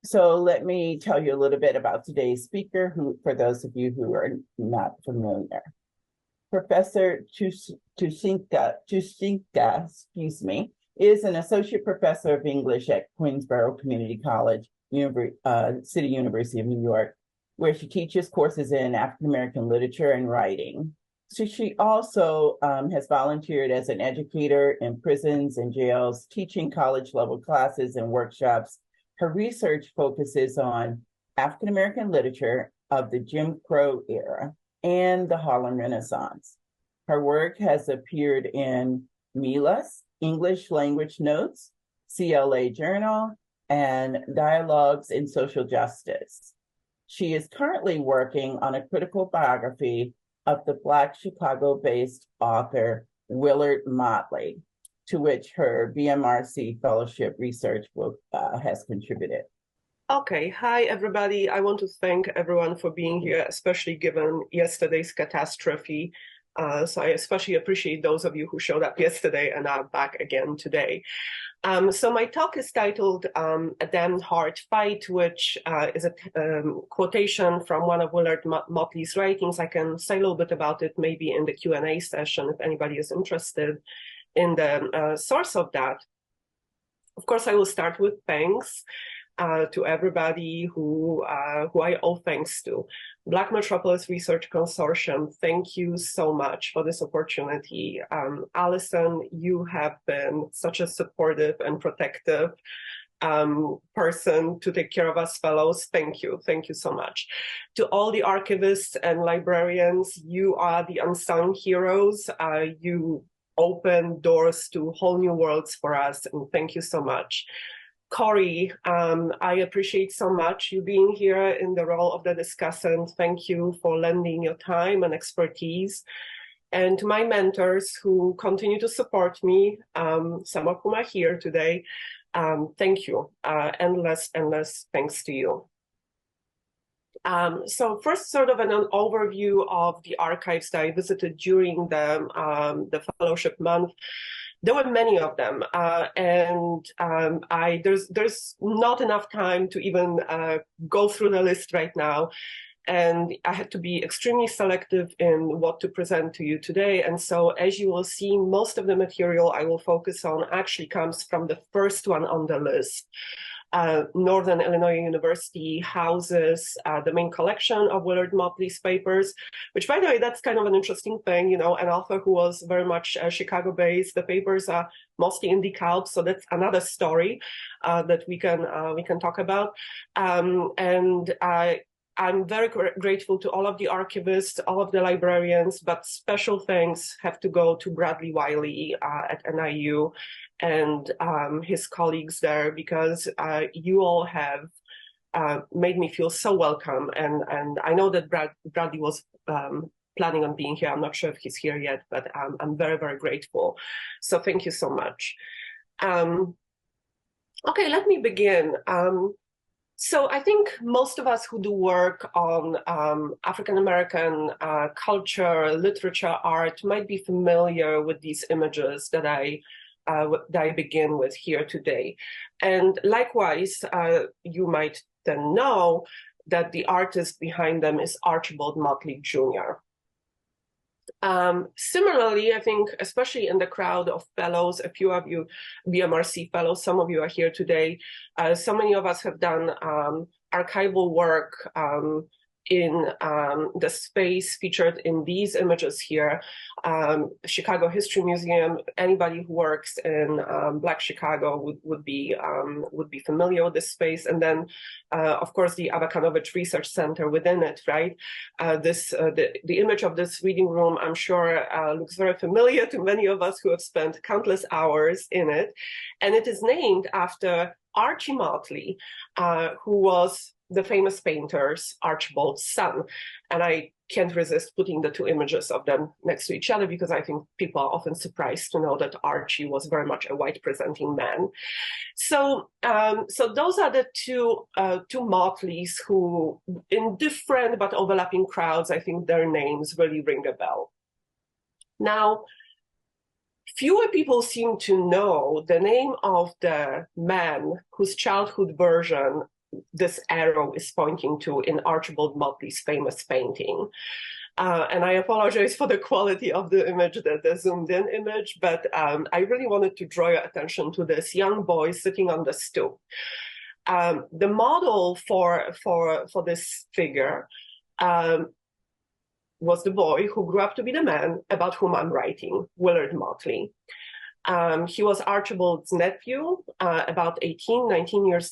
So let me tell you a little bit about today's speaker, who, for those of you who are not familiar. Professor Tusinka, excuse me, is an associate professor of English at Queensborough Community College, City University of New York, where she teaches courses in African American literature and writing. So she also has volunteered as an educator in prisons and jails, teaching college level classes and workshops. Her research focuses on African American literature of the Jim Crow era and the Harlem Renaissance. Her work has appeared in MILA's English Language Notes, CLA Journal, and Dialogues in Social Justice. She is currently working on a critical biography of the Black Chicago-based author Willard Motley, to which her BMRC Fellowship research has contributed. Okay, hi everybody. I want to thank everyone for being here, especially given yesterday's catastrophe. So I especially appreciate those of you who showed up yesterday and are back again today. So my talk is titled A Damned Hard Fight, which is a quotation from one of Willard Motley's writings. I can say a little bit about it maybe in the Q&A session if anybody is interested in the source of that. Of course, I will start with thanks to everybody who I owe thanks to. Black Metropolis Research Consortium, thank you so much for this opportunity. Allison, you have been such a supportive and protective person to take care of us fellows. Thank you so much. To all the archivists and librarians, you are the unsung heroes. You open doors to whole new worlds for us, and thank you so much. Corey, I appreciate so much you being here in the role of the discussant. Thank you for lending your time and expertise. And to my mentors who continue to support me, some of whom are here today, thank you. Endless thanks to you. So first, sort of an overview of the archives that I visited during the fellowship month. There were many of them, and there's not enough time to even go through the list right now. And I had to be extremely selective in what to present to you today. And so, as you will see, most of the material I will focus on actually comes from the first one on the list. Northern Illinois University houses the main collection of Willard Motley's papers, which, by the way, that's kind of an interesting thing, you know, an author who was very much Chicago-based. The papers are mostly in DeKalb, so that's another story that we can talk about. I'm very grateful to all of the archivists, all of the librarians, but special thanks have to go to Bradley Wiley at NIU and his colleagues there, because you all have made me feel so welcome. And I know that Bradley was planning on being here. I'm not sure if he's here yet, but I'm very, very grateful. So thank you so much. Okay, let me begin. So I think most of us who do work on African-American culture, literature, art might be familiar with these images that I begin with here today. And likewise, you might then know that the artist behind them is Archibald Motley Jr. Similarly, I think, especially in the crowd of fellows, a few of you BMRC fellows, some of you are here today. So many of us have done archival work in the space featured in these images here. Chicago History Museum, anybody who works in Black Chicago would be familiar with this space. And then, of course, the Abakanovich Research Center within it, right? The image of this reading room, I'm sure, looks very familiar to many of us who have spent countless hours in it. And it is named after Archie Motley, who was the famous painter's Archibald's son. And I can't resist putting the two images of them next to each other, because I think people are often surprised to know that Archie was very much a white presenting man. So those are the two Motleys who, in different but overlapping crowds, I think their names really ring a bell. Now, fewer people seem to know the name of the man whose childhood version this arrow is pointing to in Archibald Motley's famous painting. And I apologize for the quality of the image, the zoomed in image, but I really wanted to draw your attention to this young boy sitting on the stoop. The model for this figure was the boy who grew up to be the man about whom I'm writing, Willard Motley. He was Archibald's nephew, about 18, 19 years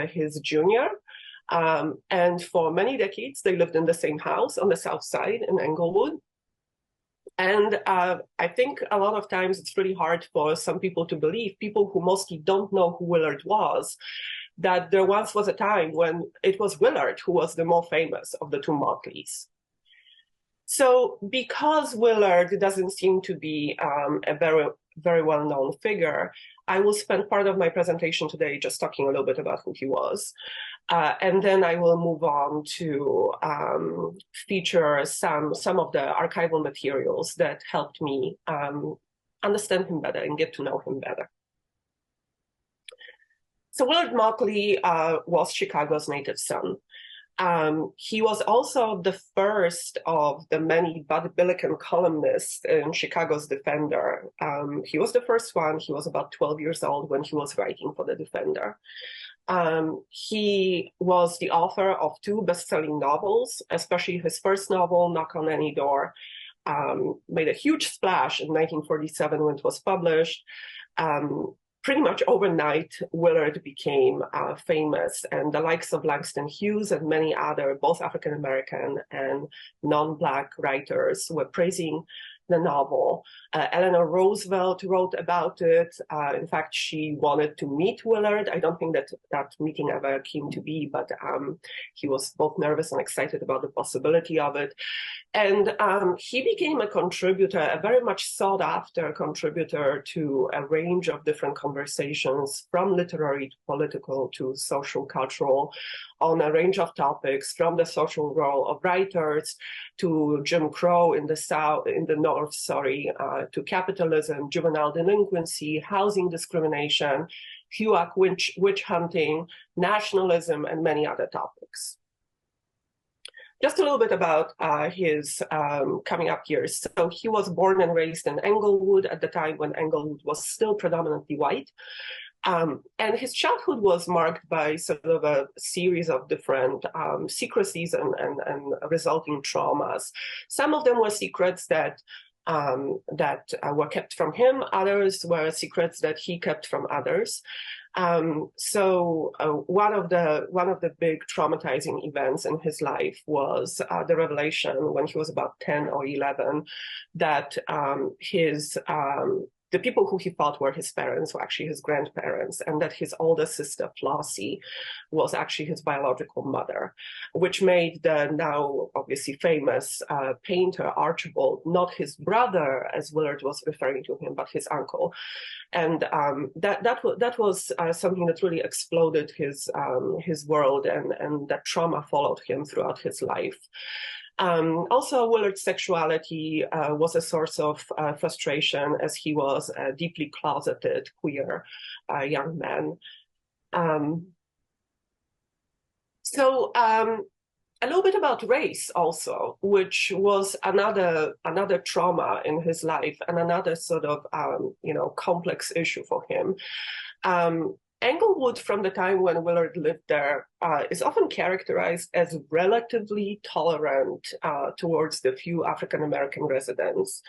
his junior. And for many decades, they lived in the same house on the South Side in Englewood. And I think a lot of times it's really hard for some people to believe, people who mostly don't know who Willard was, that there once was a time when it was Willard who was the more famous of the two Motleys. So because Willard doesn't seem to be a very well-known figure, I will spend part of my presentation today just talking a little bit about who he was. And then I will move on to feature some of the archival materials that helped me understand him better and get to know him better. So Willard Motley was Chicago's native son. He was also the first of the many Bud Billiken columnists in Chicago's Defender. He was the first one. He was about 12 years old when he was writing for the Defender. He was the author of two best-selling novels, especially his first novel, Knock on Any Door, made a huge splash in 1947 when it was published. Pretty much overnight, Willard became famous, and the likes of Langston Hughes and many other, both African-American and non-Black writers were praising the novel. Eleanor Roosevelt wrote about it. In fact, she wanted to meet Willard. I don't think that meeting ever came to be, but he was both nervous and excited about the possibility of it. And he became a contributor, a very much sought after contributor to a range of different conversations, from literary to political to social, cultural, on a range of topics, from the social role of writers to Jim Crow in the North, to capitalism, juvenile delinquency, housing discrimination, HUAC witch hunting, nationalism, and many other topics. Just a little bit about his coming up years. So he was born and raised in Englewood at the time when Englewood was still predominantly white. And his childhood was marked by sort of a series of different secrecies and resulting traumas. Some of them were secrets that were kept from him. Others were secrets that he kept from others. So one of the big traumatizing events in his life was the revelation when he was about 10 or 11 that the people who he thought were his parents were actually his grandparents, and that his older sister, Flossie, was actually his biological mother, which made the now obviously famous painter Archibald not his brother, as Willard was referring to him, but his uncle. And that was something that really exploded his world, and that trauma followed him throughout his life. Also, Willard's sexuality was a source of frustration, as he was a deeply closeted queer young man. A little bit about race also, which was another trauma in his life and another sort of complex issue for him. Englewood, from the time when Willard lived there, is often characterized as relatively tolerant towards the few African-American residents.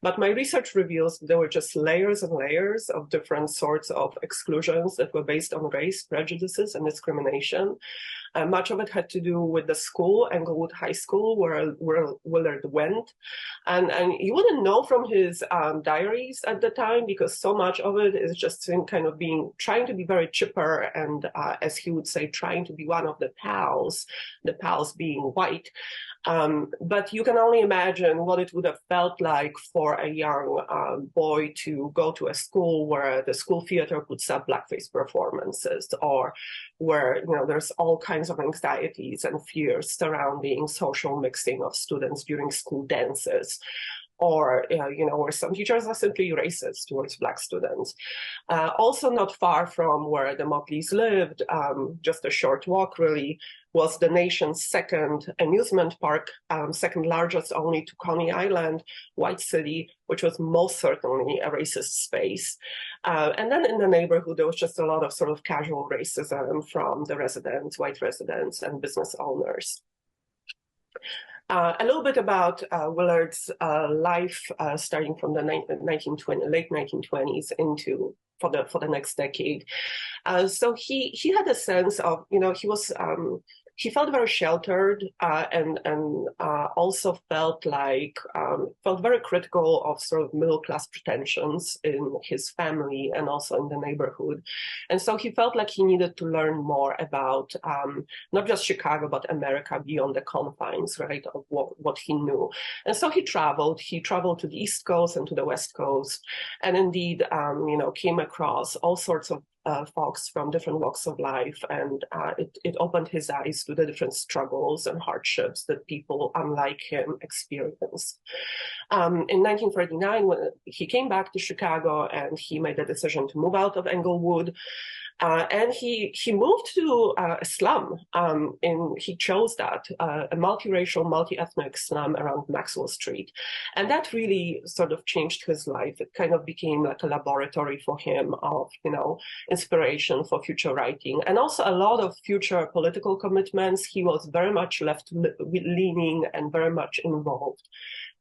But my research reveals there were just layers and layers of different sorts of exclusions that were based on race, prejudices, and discrimination. Much of it had to do with the school, Englewood High School, where Willard went. And you wouldn't know from his diaries at the time, because so much of it is just him kind of trying to be very chipper and, as he would say, trying to be one of the pals being white. But you can only imagine what it would have felt like for a young boy to go to a school where the school theater puts up blackface performances, or where there's all kinds of anxieties and fears surrounding social mixing of students during school dances, or where some teachers are simply racist towards Black students. Also not far from where the Motleys lived, just a short walk really, was the nation's second amusement park, second largest only to Coney Island, White City, which was most certainly a racist space. And then in the neighborhood, there was just a lot of sort of casual racism from the residents, white residents, and business owners. A little bit about Willard's life, starting from the late 1920s into for the next decade. So he had a sense of, he felt very sheltered and also felt very critical of sort of middle class pretensions in his family and also in the neighborhood. And so he felt like he needed to learn more about not just Chicago, but America beyond the confines, right, of what he knew. And so he traveled to the East Coast and to the West Coast, and indeed, came across all sorts of folks from different walks of life, and it opened his eyes to the different struggles and hardships that people unlike him experienced. In 1939, when he came back to Chicago, and he made the decision to move out of Englewood, and he moved to a slum. He chose that, a multiracial, multi-ethnic slum around Maxwell Street. And that really sort of changed his life. It kind of became like a laboratory for him of, inspiration for future writing. And also a lot of future political commitments. He was very much left-leaning and very much involved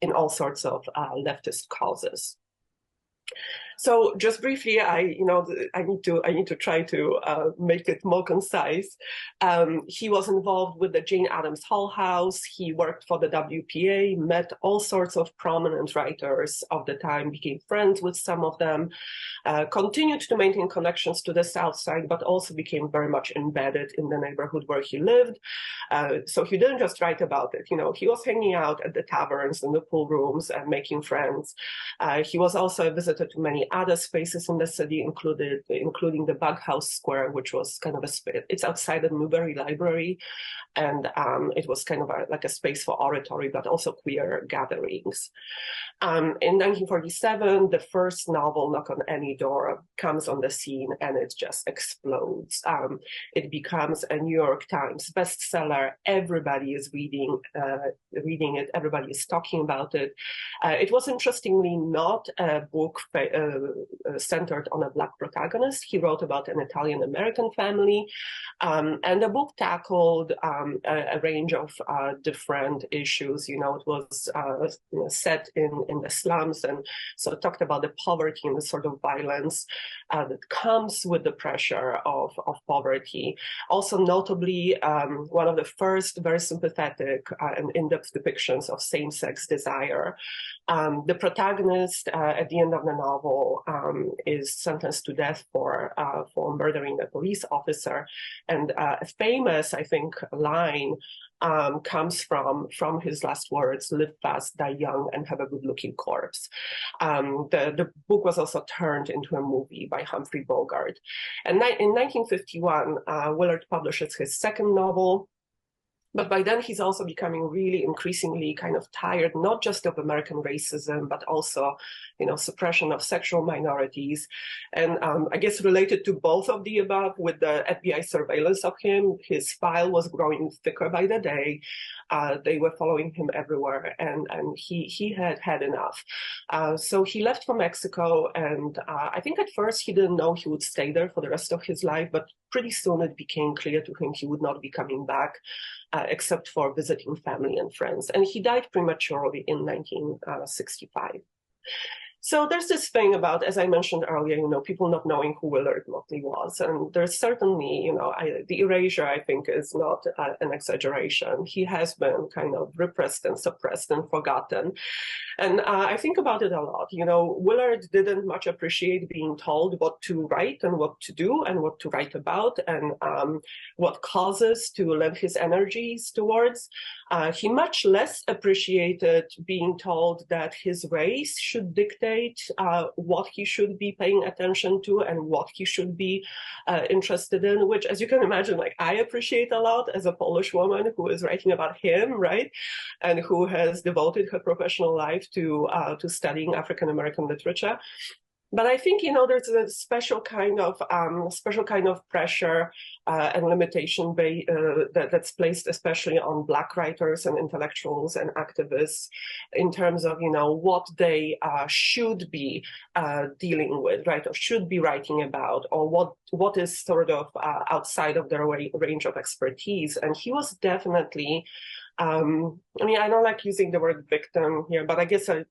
in all sorts of leftist causes. So just briefly, I need to try to make it more concise. He was involved with the Jane Addams Hull House. He worked for the WPA, met all sorts of prominent writers of the time, became friends with some of them, continued to maintain connections to the South Side, but also became very much embedded in the neighborhood where he lived. So he didn't just write about it. He was hanging out at the taverns and the pool rooms and making friends. He was also a visitor to many other spaces in the city, including the Bughouse Square, which was kind of it's outside the Newberry Library, and it was kind of like a space for oratory, but also queer gatherings. In 1947, the first novel, Knock on Any Door, comes on the scene, and it just explodes. It becomes a New York Times bestseller. Everybody is reading it. Everybody is talking about it. It was interestingly not a book centered on a Black protagonist. He wrote about an Italian-American family, and the book tackled a range of different issues. It was set in the slums, and so it talked about the poverty and the sort of violence that comes with the pressure of poverty. Also notably, one of the first very sympathetic and in-depth depictions of same-sex desire. The protagonist at the end of the novel is sentenced to death for murdering a police officer, and a famous, I think, line comes from his last words: "Live fast, die young, and have a good-looking corpse." The book was also turned into a movie by Humphrey Bogart. And in 1951, Willard publishes his second novel. But by then, he's also becoming really increasingly kind of tired, not just of American racism, but also, suppression of sexual minorities. And I guess related to both of the above, with the FBI surveillance of him, his file was growing thicker by the day. They were following him everywhere, and he had enough. So he left for Mexico, and I think at first he didn't know he would stay there for the rest of his life, but pretty soon it became clear to him he would not be coming back, except for visiting family and friends. And he died prematurely in 1965. So there's this thing about, as I mentioned earlier, people not knowing who Willard Motley was. And there's certainly, the erasure, I think, is not an exaggeration. He has been kind of repressed and suppressed and forgotten. And I think about it a lot. Willard didn't much appreciate being told what to write and what to do and what to write about, and what causes to lend his energies towards. He much less appreciated being told that his race should dictate what he should be paying attention to and what he should be interested in, which, as you can imagine, like I appreciate a lot as a Polish woman who is writing about him, right? And who has devoted her professional life to studying African American literature. But I think, you know, there's a special kind of pressure and limitation that's placed especially on Black writers and intellectuals and activists in terms of, you know, what they should be dealing with, right, or should be writing about, or what is sort of outside of their range of expertise. And he was definitely, I mean, I don't like using the word victim here, but I guess I'm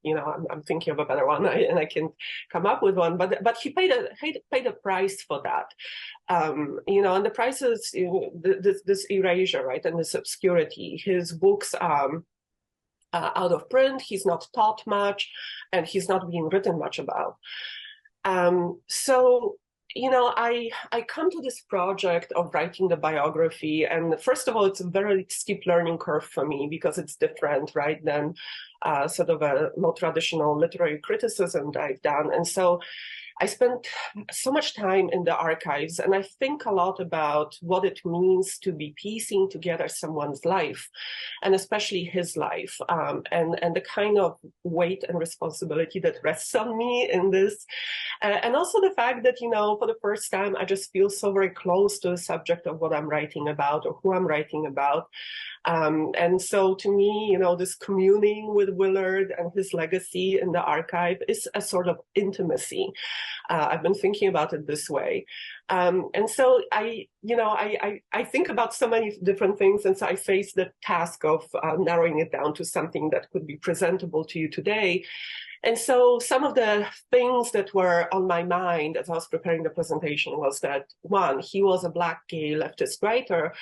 thinking of a better one, and I can come up with one. But he paid a price for that, you know, and the price is, you know, this erasure, right, and this obscurity. His books out of print. He's not taught much, and he's not being written much about. So, you know, I come to this project of writing the biography, and first of all, it's a very steep learning curve for me because it's different, right, than sort of a more traditional literary criticism that I've done. And so I spent so much time in the archives, and I think a lot about what it means to be piecing together someone's life, and especially his life, and the kind of weight and responsibility that rests on me in this. And also the fact that, you know, for the first time, I just feel so very close to the subject of what I'm writing about or who I'm writing about. And so to me, you know, this communing with Willard and his legacy in the archive is a sort of intimacy. I've been thinking about it this way. And so I think about so many different things. And so I face the task of narrowing it down to something that could be presentable to you today. And so some of the things that were on my mind as I was preparing the presentation was that, one, he was a Black gay leftist writer,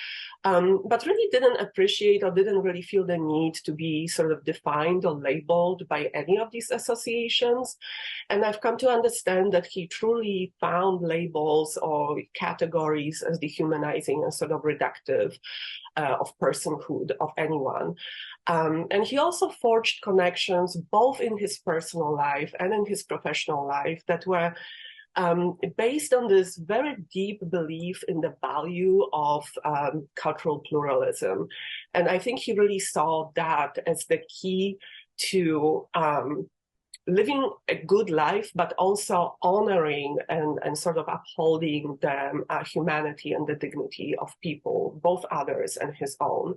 but really didn't appreciate or didn't really feel the need to be sort of defined or labeled by any of these associations. And I've come to understand that he truly found labels or categories as dehumanizing and sort of reductive of personhood of anyone. And he also forged connections both in his personal life and in his professional life that were based on this very deep belief in the value of cultural pluralism. And I think he really saw that as the key to living a good life, but also honoring and sort of upholding the humanity and the dignity of people, both others and his own.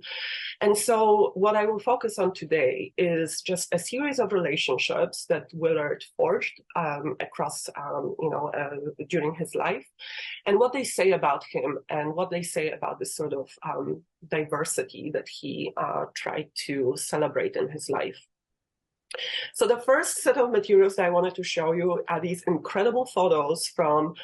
And so what I will focus on today is just a series of relationships that Willard forged across, during his life, and what they say about him and what they say about this sort of diversity that he tried to celebrate in his life. So the first set of materials that I wanted to show you are these incredible photos from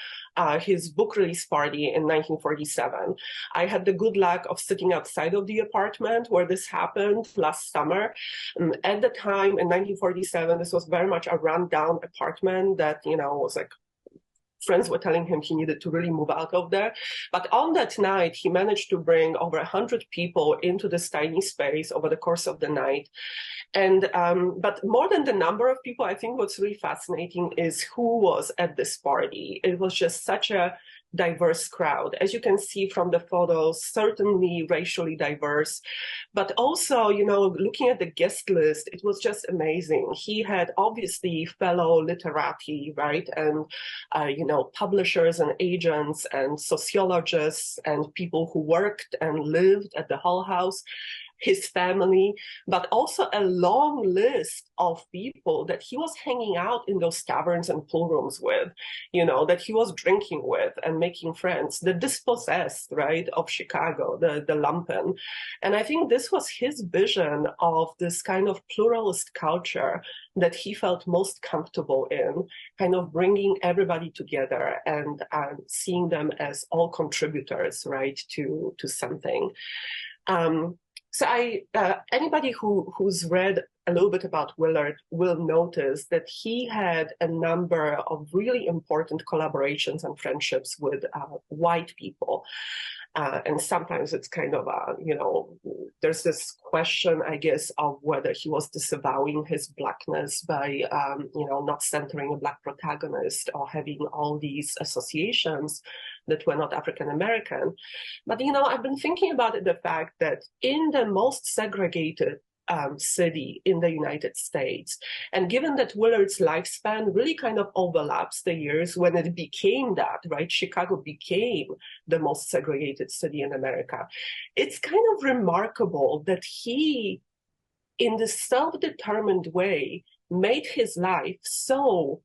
his book release party in 1947. I had the good luck of sitting outside of the apartment where this happened last summer. At the time in 1947, this was very much a rundown apartment that, you know, was like, friends were telling him he needed to really move out of there. But on that night, he managed to bring over 100 people into this tiny space over the course of the night. And but more than the number of people, I think what's really fascinating is who was at this party. It was just such a diverse crowd. As you can see from the photos, certainly racially diverse, but also, you know, looking at the guest list, it was just amazing. He had obviously fellow literati, right? And, publishers and agents and sociologists and people who worked and lived at the Hull House, his family, but also a long list of people that he was hanging out in those taverns and pool rooms with, you know, that he was drinking with and making friends, the dispossessed, right, of Chicago, the lumpen. And I think this was his vision of this kind of pluralist culture that he felt most comfortable in, kind of bringing everybody together and seeing them as all contributors, right, to something. So anybody who's read a little bit about Willard will notice that he had a number of really important collaborations and friendships with white people. And sometimes it's kind of, there's this question, I guess, of whether he was disavowing his Blackness by, not centering a Black protagonist or having all these associations that were not African-American. But, I've been thinking about it, the fact that in the most segregated city in the United States. And given that Willard's lifespan really kind of overlaps the years when it became that, right? Chicago became the most segregated city in America. It's kind of remarkable that he, in this self-determined way, made his life so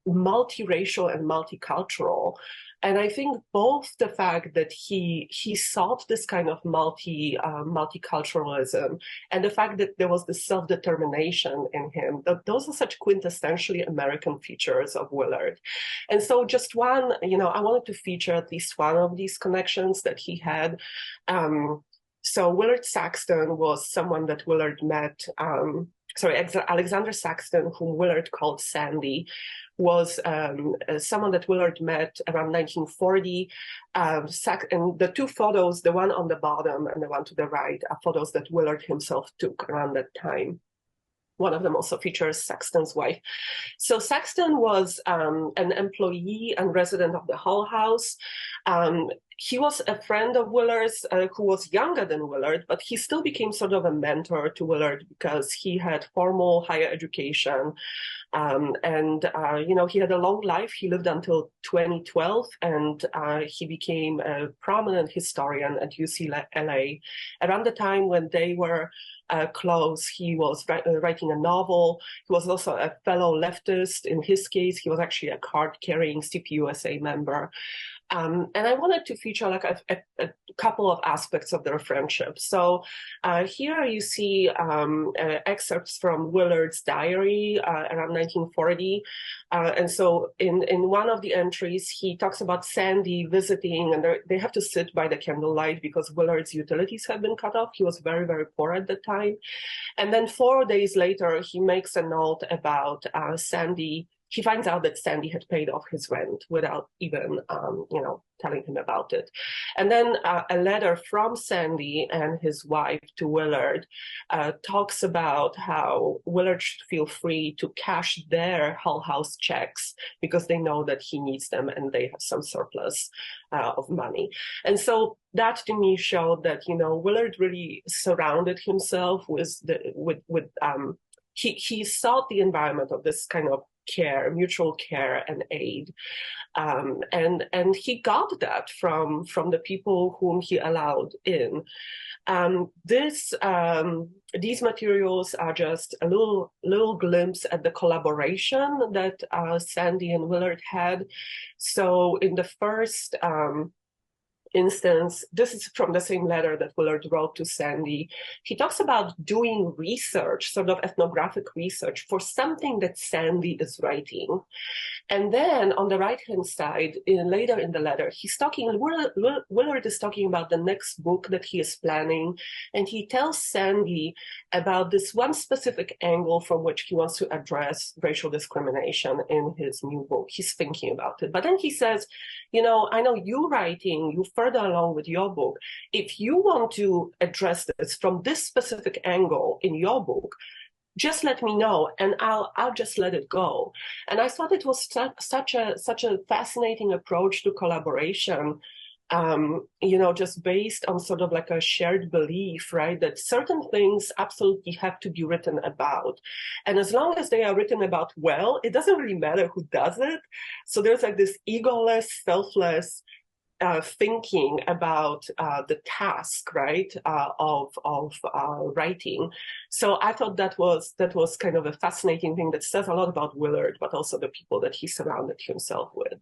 multiracial and multicultural. And I think both the fact that he sought this kind of multiculturalism and the fact that there was this self-determination in him, those are such quintessentially American features of Willard. And so just one, I wanted to feature at least one of these connections that he had. So Willard Saxton was someone that Willard met, Alexander Saxton, whom Willard called Sandy, was someone that Willard met around 1940. And the two photos, the one on the bottom and the one to the right, are photos that Willard himself took around that time. One of them also features Saxton's wife. So Saxton was an employee and resident of the Hull House. He was a friend of Willard's who was younger than Willard, but he still became sort of a mentor to Willard because he had formal higher education. He had a long life. He lived until 2012, and he became a prominent historian at UCLA. Around the time when they were close, he was writing a novel. He was also a fellow leftist. In his case, he was actually a card-carrying CPUSA member. And I wanted to feature like a couple of aspects of their friendship. So here you see excerpts from Willard's diary around 1940. And so in one of the entries, he talks about Sandy visiting, and they have to sit by the candlelight because Willard's utilities have been cut off. He was very, very poor at the time. And then 4 days later, he makes a note about Sandy. He finds out that Sandy had paid off his rent without even, telling him about it. And then a letter from Sandy and his wife to Willard talks about how Willard should feel free to cash their Hull House checks because they know that he needs them and they have some surplus of money. And so that to me showed that, Willard really surrounded himself he sought the environment of this kind of care, mutual care and aid. And he got that from the people whom he allowed in. These materials are just a little glimpse at the collaboration that Sandy and Willard had. So in the first instance, this is from the same letter that Willard wrote to Sandy. He talks about doing research, sort of ethnographic research for something that Sandy is writing. And then on the right-hand side, later in the letter, Willard is talking about the next book that he is planning. And he tells Sandy about this one specific angle from which he wants to address racial discrimination in his new book. He's thinking about it. But then he says, I know you're further along with your book. If you want to address this from this specific angle in your book, just let me know and I'll just let it go. And I thought it was such a fascinating approach to collaboration, just based on sort of like a shared belief, right? That certain things absolutely have to be written about. And as long as they are written about well, it doesn't really matter who does it. So there's like this egoless, selfless thinking about the task, right, of writing. So I thought that was kind of a fascinating thing that says a lot about Willard, but also the people that he surrounded himself with.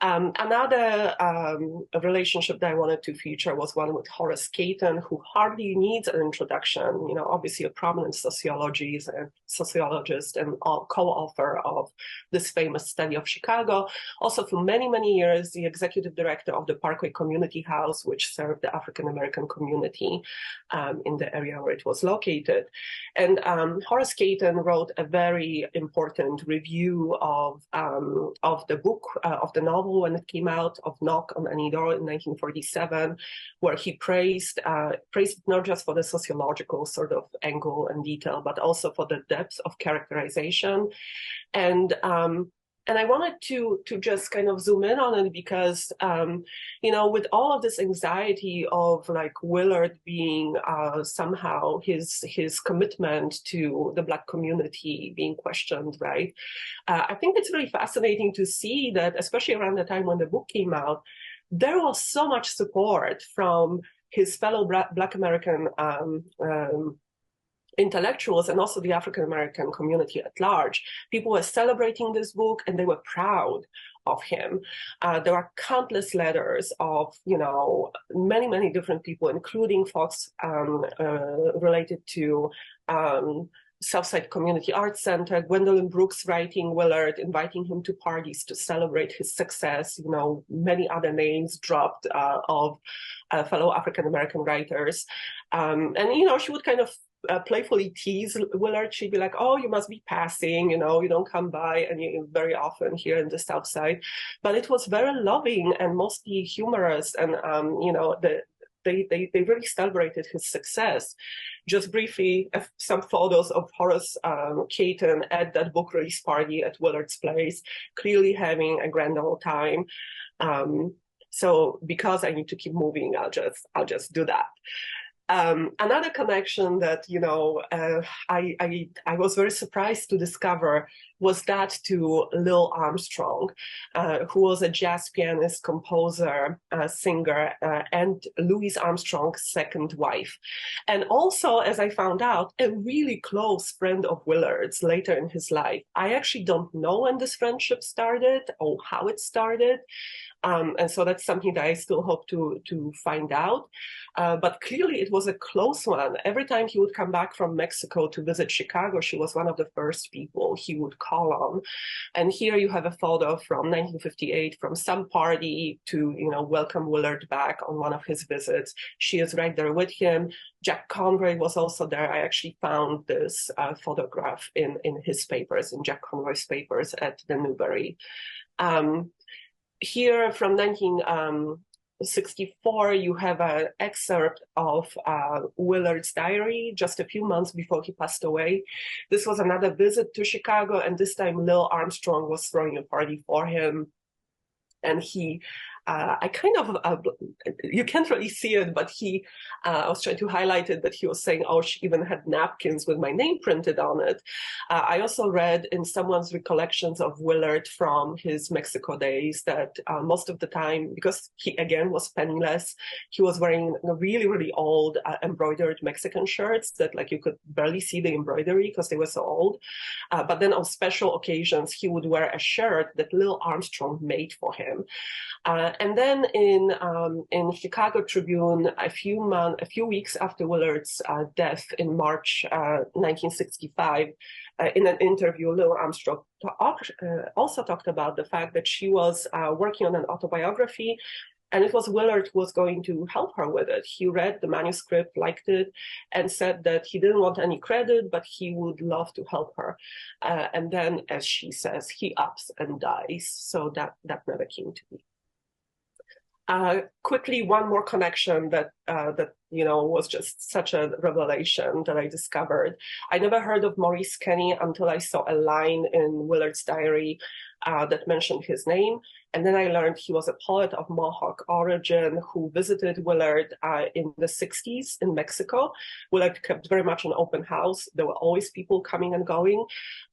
Another relationship that I wanted to feature was one with Horace Caton, who hardly needs an introduction. Obviously a prominent sociologist and co-author of this famous study of Chicago. Also for many, many years, the executive director of the Parkway Community House, which served the African-American community in the area where it was located. And Horace Caton wrote a very important review of the book, of the novel when it came out, of Knock on Any Door in 1947, where he praised not just for the sociological sort of angle and detail, but also for the depth of characterization. And I wanted to just kind of zoom in on it because, you know, with all of this anxiety of like Willard being somehow his commitment to the Black community being questioned, right? I think it's really fascinating to see that, especially around the time when the book came out, there was so much support from his fellow Black American intellectuals and also the African-American community at large. People were celebrating this book and they were proud of him. There are countless letters of, you know, many different people, including folks related to Southside Community Arts Center, Gwendolyn Brooks writing Willard, inviting him to parties to celebrate his success, you know, many other names dropped of fellow African-American writers. And, you know, she would kind of playfully tease Willard. She'd be like, oh, you must be passing, you know, you don't come by any very often here in the South Side. But it was very loving and mostly humorous. And, you know, they really celebrated his success. Just briefly, some photos of Horace Caton at that book release party at Willard's place, clearly having a grand old time. So because I need to keep moving, I'll just do that. Another connection that, you know, I was very surprised to discover was that to Lil Armstrong, who was a jazz pianist, composer, singer, and Louis Armstrong's second wife. And also, as I found out, a really close friend of Willard's later in his life. I actually don't know when this friendship started or how it started. And so that's something that I still hope to find out. But clearly it was a close one. Every time he would come back from Mexico to visit Chicago, she was one of the first people he would call on. And here you have a photo from 1958 from some party to, you know, welcome Willard back on one of his visits. She is right there with him. Jack Conroy was also there. I actually found this photograph in his papers, in Jack Conroy's papers at the Newberry. Here from 1964, you have an excerpt of Willard's diary just a few months before he passed away. This was another visit to Chicago, and this time Lil Armstrong was throwing a party for him. And he, I kind of, you can't really see it, but he, I was trying to highlight it, that he was saying, oh, she even had napkins with my name printed on it. I also read in someone's recollections of Willard from his Mexico days that most of the time, because he, again, was penniless, he was wearing really old embroidered Mexican shirts that like you could barely see the embroidery because they were so old. But then on special occasions, he would wear a shirt that Lil Armstrong made for him. And then in Chicago Tribune, a few weeks after Willard's death in March 1965, in an interview, Lil Armstrong also talked about the fact that she was working on an autobiography, and it was Willard who was going to help her with it. He read the manuscript, liked it, and said that he didn't want any credit, but he would love to help her. And then, as she says, he ups and dies. So that never came to be. Quickly, one more connection that you know was just such a revelation that I discovered. I never heard of Maurice Kenny until I saw a line in Willard's diary that mentioned his name, and then I learned he was a poet of Mohawk origin who visited Willard in the 60s in Mexico. Willard kept very much an open house. There were always people coming and going.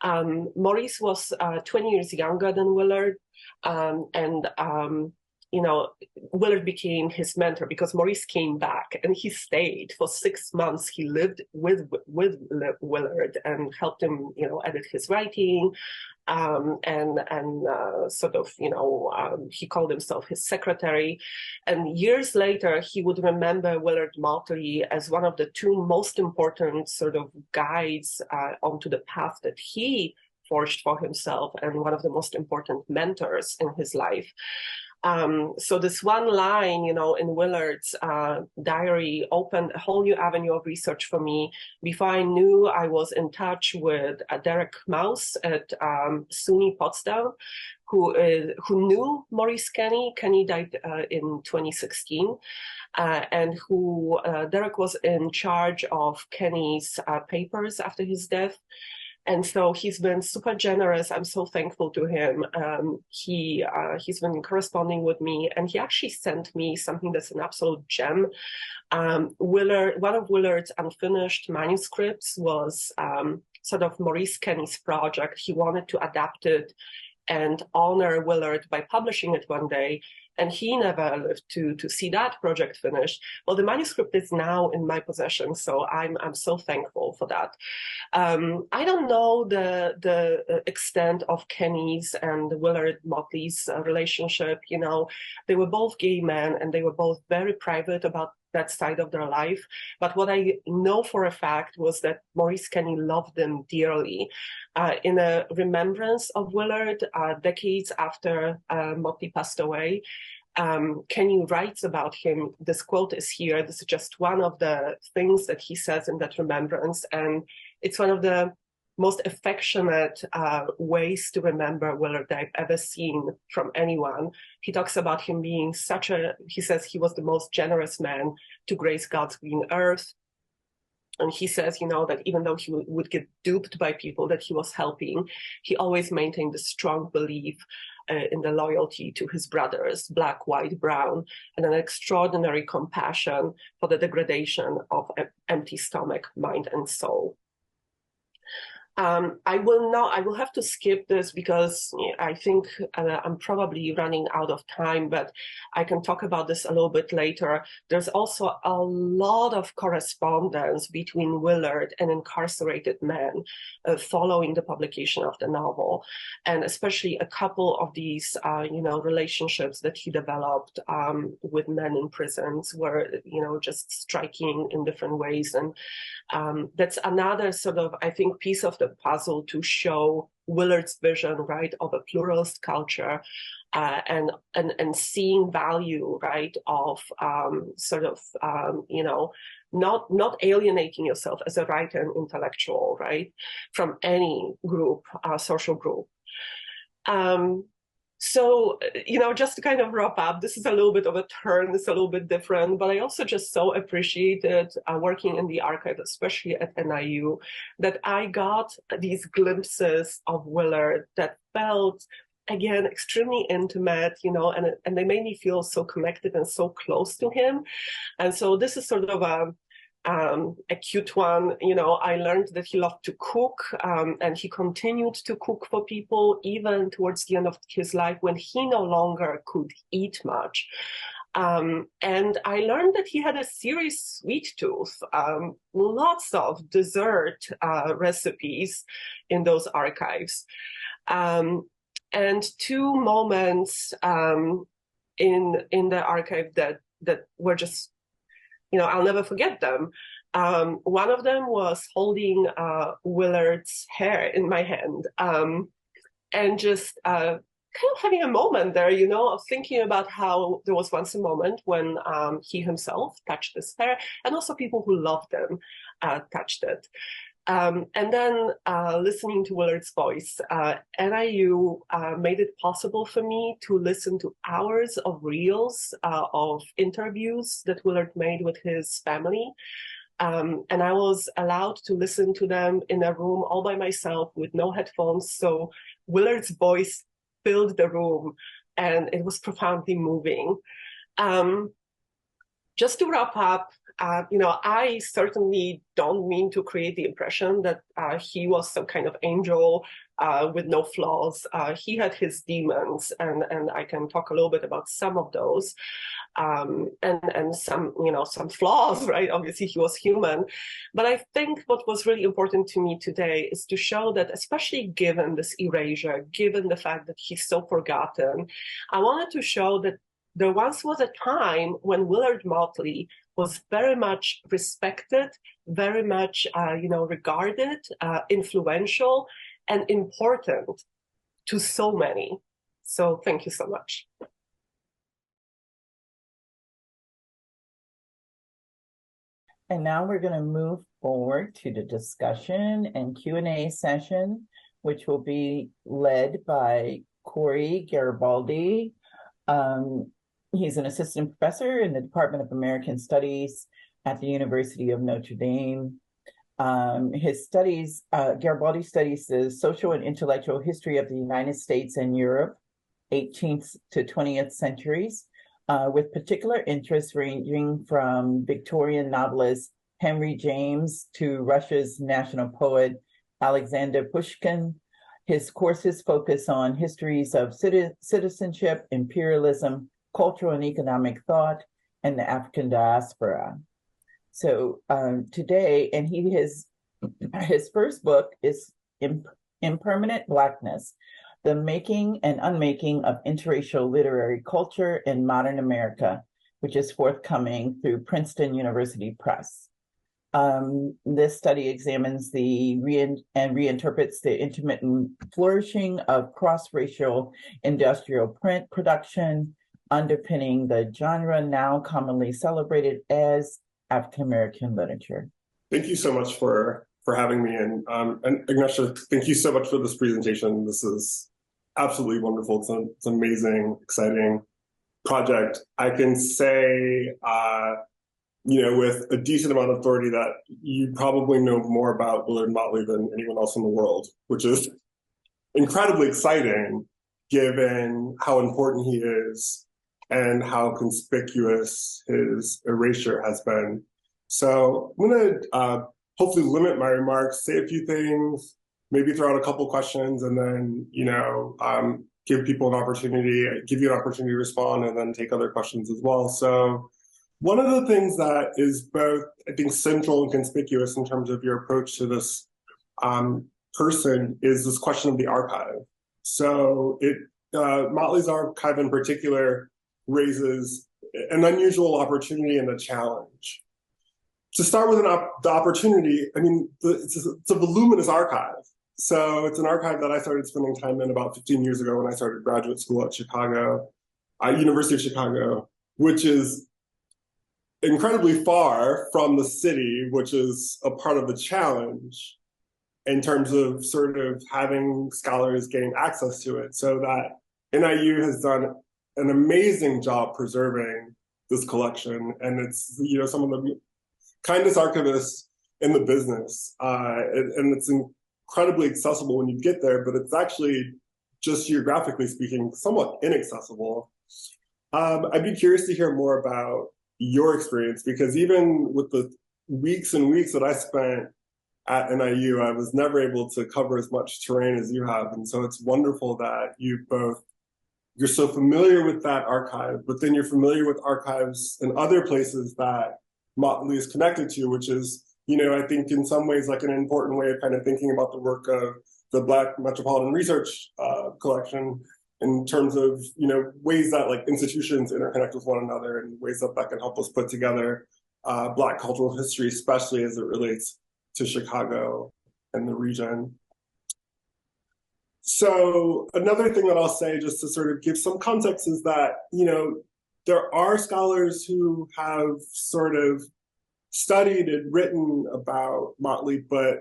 Maurice was 20 years younger than Willard, and you know, Willard became his mentor because Maurice came back and he stayed for 6 months. He lived with Willard and helped him, you know, edit his writing, and sort of, you know, he called himself his secretary. And years later, he would remember Willard Motley as one of the two most important sort of guides onto the path that he forged for himself, and one of the most important mentors in his life. So this one line, you know, in Willard's diary opened a whole new avenue of research for me. Before I knew, I was in touch with Derek Maus at SUNY Potsdam, who knew Maurice Kenny. Kenny died in 2016, and who Derek was in charge of Kenny's papers after his death. And so he's been super generous. I'm so thankful to him. He's been corresponding with me, and he actually sent me something that's an absolute gem. One of Willard's unfinished manuscripts was sort of Maurice Kenny's project. He wanted to adapt it and honor Willard by publishing it one day. And he never lived to see that project finished. Well, the manuscript is now in my possession, so I'm so thankful for that. I don't know the extent of Kenny's and Willard Motley's relationship. You know, they were both gay men, and they were both very private about that side of their life. But what I know for a fact was that Maurice Kenny loved them dearly. In a remembrance of Willard, decades after Motley passed away, Kenny writes about him. This quote is here. This is just one of the things that he says in that remembrance. And it's one of the most affectionate ways to remember Willard I've ever seen from anyone. He talks about him being he says he was the most generous man to grace God's green earth. And he says, you know, that even though he would get duped by people that he was helping, he always maintained a strong belief in the loyalty to his brothers, black, white, brown, and an extraordinary compassion for the degradation of an empty stomach, mind, and soul. I will have to skip this because I think I'm probably running out of time, but I can talk about this a little bit later. There's also a lot of correspondence between Willard and incarcerated men following the publication of the novel, and especially a couple of these, relationships that he developed with men in prisons were, just striking in different ways. And that's another sort of, I think, piece of the puzzle to show Willard's vision, right, of a pluralist culture, and seeing value, right, of not alienating yourself as a writer and intellectual, right, from any group, social group. So, just to kind of wrap up, this is a little bit of a turn, it's a little bit different, but I also just so appreciated working in the archive, especially at NIU, that I got these glimpses of Willard that felt, again, extremely intimate, and they made me feel so connected and so close to him. And so this is sort of a cute one. I learned that he loved to cook, and he continued to cook for people even towards the end of his life when he no longer could eat much. And I learned that he had a serious sweet tooth, lots of dessert recipes in those archives. And two moments in the archive that were just, I'll never forget them. One of them was holding Willard's hair in my hand, and just kind of having a moment there, of thinking about how there was once a moment when he himself touched his hair, and also people who loved him touched it. And then listening to Willard's voice, NIU made it possible for me to listen to hours of reels of interviews that Willard made with his family. And I was allowed to listen to them in a room all by myself with no headphones. So Willard's voice filled the room, and it was profoundly moving. Just to wrap up, I certainly don't mean to create the impression that he was some kind of angel with no flaws. He had his demons, and I can talk a little bit about some of those, and some flaws, right? Obviously, he was human. But I think what was really important to me today is to show that, especially given this erasure, given the fact that he's so forgotten, I wanted to show that there once was a time when Willard Motley was very much respected, very much, regarded, influential, and important to so many. So thank you so much. And now we're going to move forward to the discussion and Q&A session, which will be led by Corey Garibaldi. He's an assistant professor in the Department of American Studies at the University of Notre Dame. His studies, Garibaldi studies the social and intellectual history of the United States and Europe, 18th to 20th centuries, with particular interests ranging from Victorian novelist Henry James to Russia's national poet Alexander Pushkin. His courses focus on histories of citizenship, imperialism, cultural and economic thought, and the African diaspora. So today, and his first book is Impermanent Blackness, The Making and Unmaking of Interracial Literary Culture in Modern America, which is forthcoming through Princeton University Press. This study examines and reinterprets the intermittent flourishing of cross-racial industrial print production, underpinning the genre now commonly celebrated as African-American literature. Thank you so much for having me. And Ignatia, thank you so much for this presentation. This is absolutely wonderful. It's an amazing, exciting project. I can say, with a decent amount of authority that you probably know more about Willard Motley than anyone else in the world, which is incredibly exciting given how important he is and how conspicuous his erasure has been. So I'm going to hopefully limit my remarks, say a few things, maybe throw out a couple questions, and then, give you an opportunity to respond, and then take other questions as well. So one of the things that is both, I think, central and conspicuous in terms of your approach to this person is this question of the archive. So Motley's archive in particular raises an unusual opportunity and a challenge. To start with the opportunity, it's a voluminous archive. So it's an archive that I started spending time in about 15 years ago when I started graduate school at University of Chicago, which is incredibly far from the city, which is a part of the challenge in terms of sort of having scholars gain access to it. So that NIU has done an amazing job preserving this collection. And it's, some of the kindest archivists in the business. And it's incredibly accessible when you get there, but it's actually, just geographically speaking, somewhat inaccessible. I'd be curious to hear more about your experience, because even with the weeks and weeks that I spent at NIU, I was never able to cover as much terrain as you have. And so it's wonderful that you're so familiar with that archive, but then you're familiar with archives in other places that Motley is connected to, which is, I think in some ways like an important way of kind of thinking about the work of the Black Metropolitan Research Collection in terms of, ways that like institutions interconnect with one another and ways that can help us put together Black cultural history, especially as it relates to Chicago and the region. So another thing that I'll say, just to sort of give some context, is that, there are scholars who have sort of studied and written about Motley, but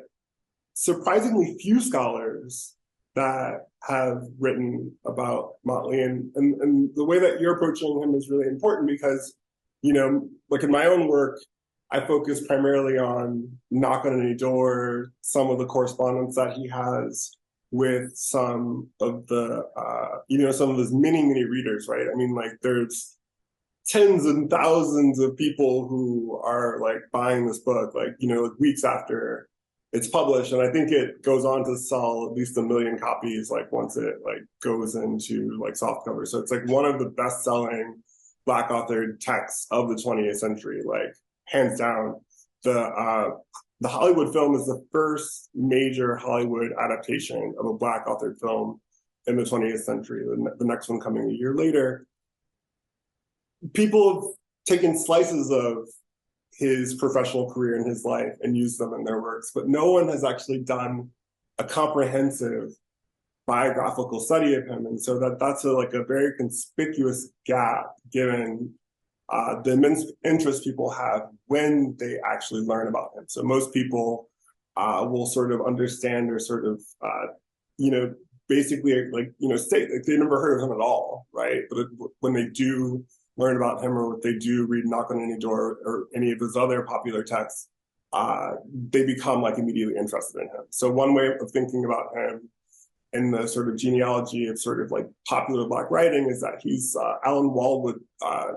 surprisingly few scholars that have written about Motley. And the way that you're approaching him is really important because, like in my own work, I focus primarily on Knock on Any Door, some of the correspondence that he has with some of the, some of his many readers, right? There's tens and thousands of people who are like buying this book, weeks after it's published. And I think it goes on to sell at least 1 million copies, once it goes into soft cover. So it's one of the best selling Black authored texts of the 20th century, hands down. The Hollywood film is the first major Hollywood adaptation of a Black authored film in the 20th century, the next one coming a year later. People have taken slices of his professional career and his life and used them in their works, but no one has actually done a comprehensive biographical study of him. And so that's a very conspicuous gap given the immense interest people have when they actually learn about him. So most people will sort of understand or sort of, basically state like they never heard of him at all, right? But when they do learn about him, or if they do read Knock on Any Door or any of his other popular texts, they become like immediately interested in him. So one way of thinking about him in the sort of genealogy of sort of like popular Black writing is that he's Alan Wall would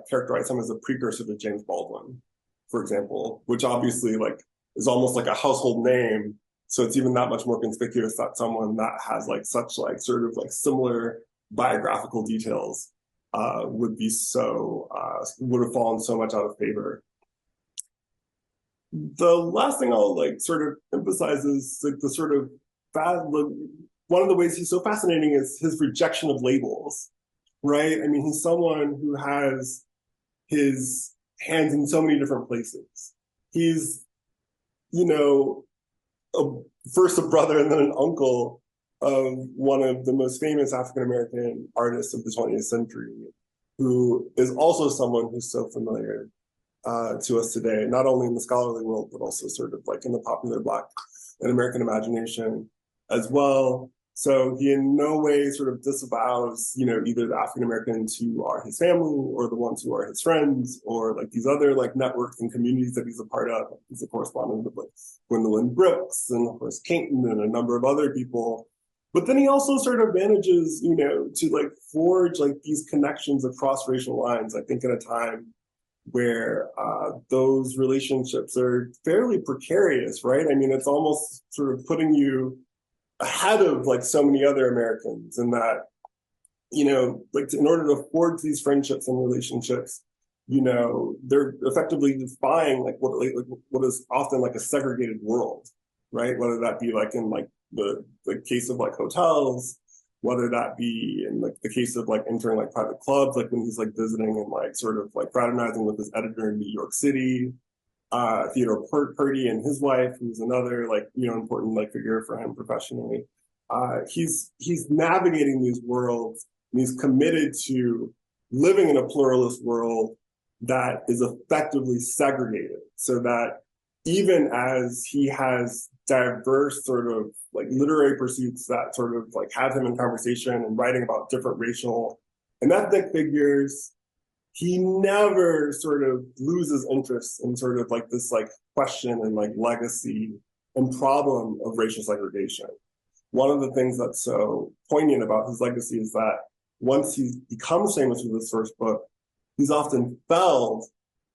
characterize him as a precursor to James Baldwin, for example, which obviously like is almost like a household name. So it's even that much more conspicuous that someone that has like such like sort of like similar biographical details would have fallen so much out of favor. The last thing I'll like sort of emphasize is like the sort of one of the ways he's so fascinating is his rejection of labels, right? I mean, he's someone who has his hands in so many different places. He's, first a brother and then an uncle of one of the most famous African-American artists of the 20th century, who is also someone who's so familiar to us today, not only in the scholarly world, but also sort of like in the popular Black and American imagination as well. So he in no way sort of disavows, either the African Americans who are his family or the ones who are his friends, or like these other like networks and communities that he's a part of. He's a correspondent with like Gwendolyn Brooks and of course Caton and a number of other people. But then he also sort of manages, to like forge like these connections across racial lines, I think at a time where those relationships are fairly precarious, right? I mean, it's almost sort of putting you ahead of like so many other Americans, in that, like in order to forge these friendships and relationships, they're effectively defying like what is often like a segregated world, right? Whether that be like in like the case of like hotels, whether that be in like the case of like entering like private clubs, like when he's like visiting and like sort of like fraternizing with his editor in New York City, Theodore Purdy and his wife, who's another like important like figure for him professionally. He's navigating these worlds, and he's committed to living in a pluralist world that is effectively segregated, so that even as he has diverse sort of like literary pursuits that sort of like have him in conversation and writing about different racial and ethnic figures, he never sort of loses interest in sort of like this like question and like legacy and problem of racial segregation. One of the things that's so poignant about his legacy is that once he becomes famous with his first book, he's often felled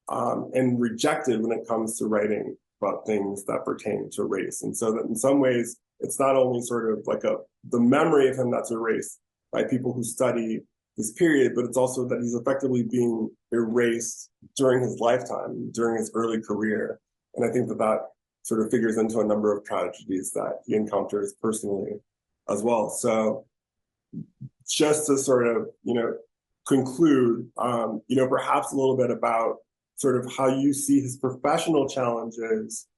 and rejected when it comes to writing about things that pertain to race. And so that in some ways, it's not only sort of like the memory of him that's erased by people who study this period, but it's also that he's effectively being erased during his lifetime, during his early career. And I think that sort of figures into a number of tragedies that he encounters personally as well. So just to sort of, conclude, perhaps a little bit about sort of how you see his professional challenges,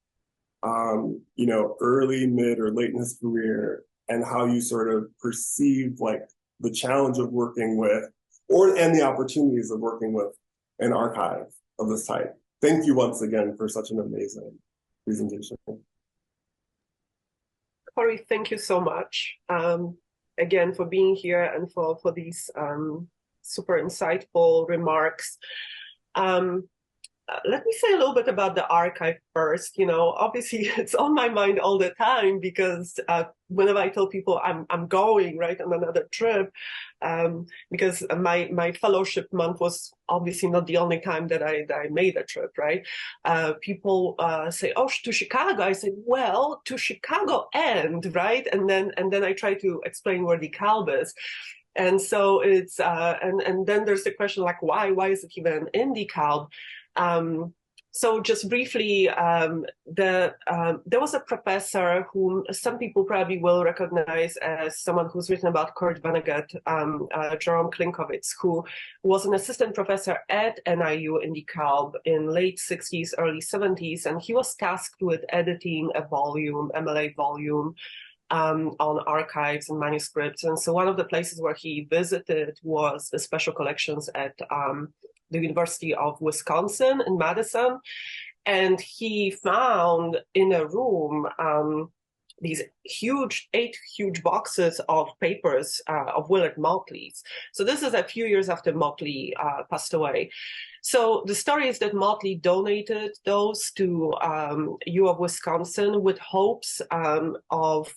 early, mid, or late in his career, and how you sort of perceive like the challenge of working with, and the opportunities of working with an archive of this type. Thank you once again for such an amazing presentation. Corey, thank you so much again for being here and for these super insightful remarks. Let me say a little bit about the archive first. Obviously it's on my mind all the time, because whenever I tell people I'm going right on another trip, because my fellowship month was obviously not the only time that I made a trip, right? People say, "Oh, to Chicago." I said, "Well, to Chicago right?" And then I try to explain where DeKalb is. And so it's and then there's the question like, why is it even in DeKalb? So just briefly, there was a professor whom some people probably will recognize as someone who's written about Kurt Vonnegut, Jerome Klinkovitz, who was an assistant professor at NIU in DeKalb in late 60s, early 70s, and he was tasked with editing a volume, MLA volume, on archives and manuscripts. And so one of the places where he visited was the special collections at the University of Wisconsin in Madison. And he found in a room these eight huge boxes of papers of Willard Motley's. So this is a few years after Motley passed away. So the story is that Motley donated those to U of Wisconsin with hopes of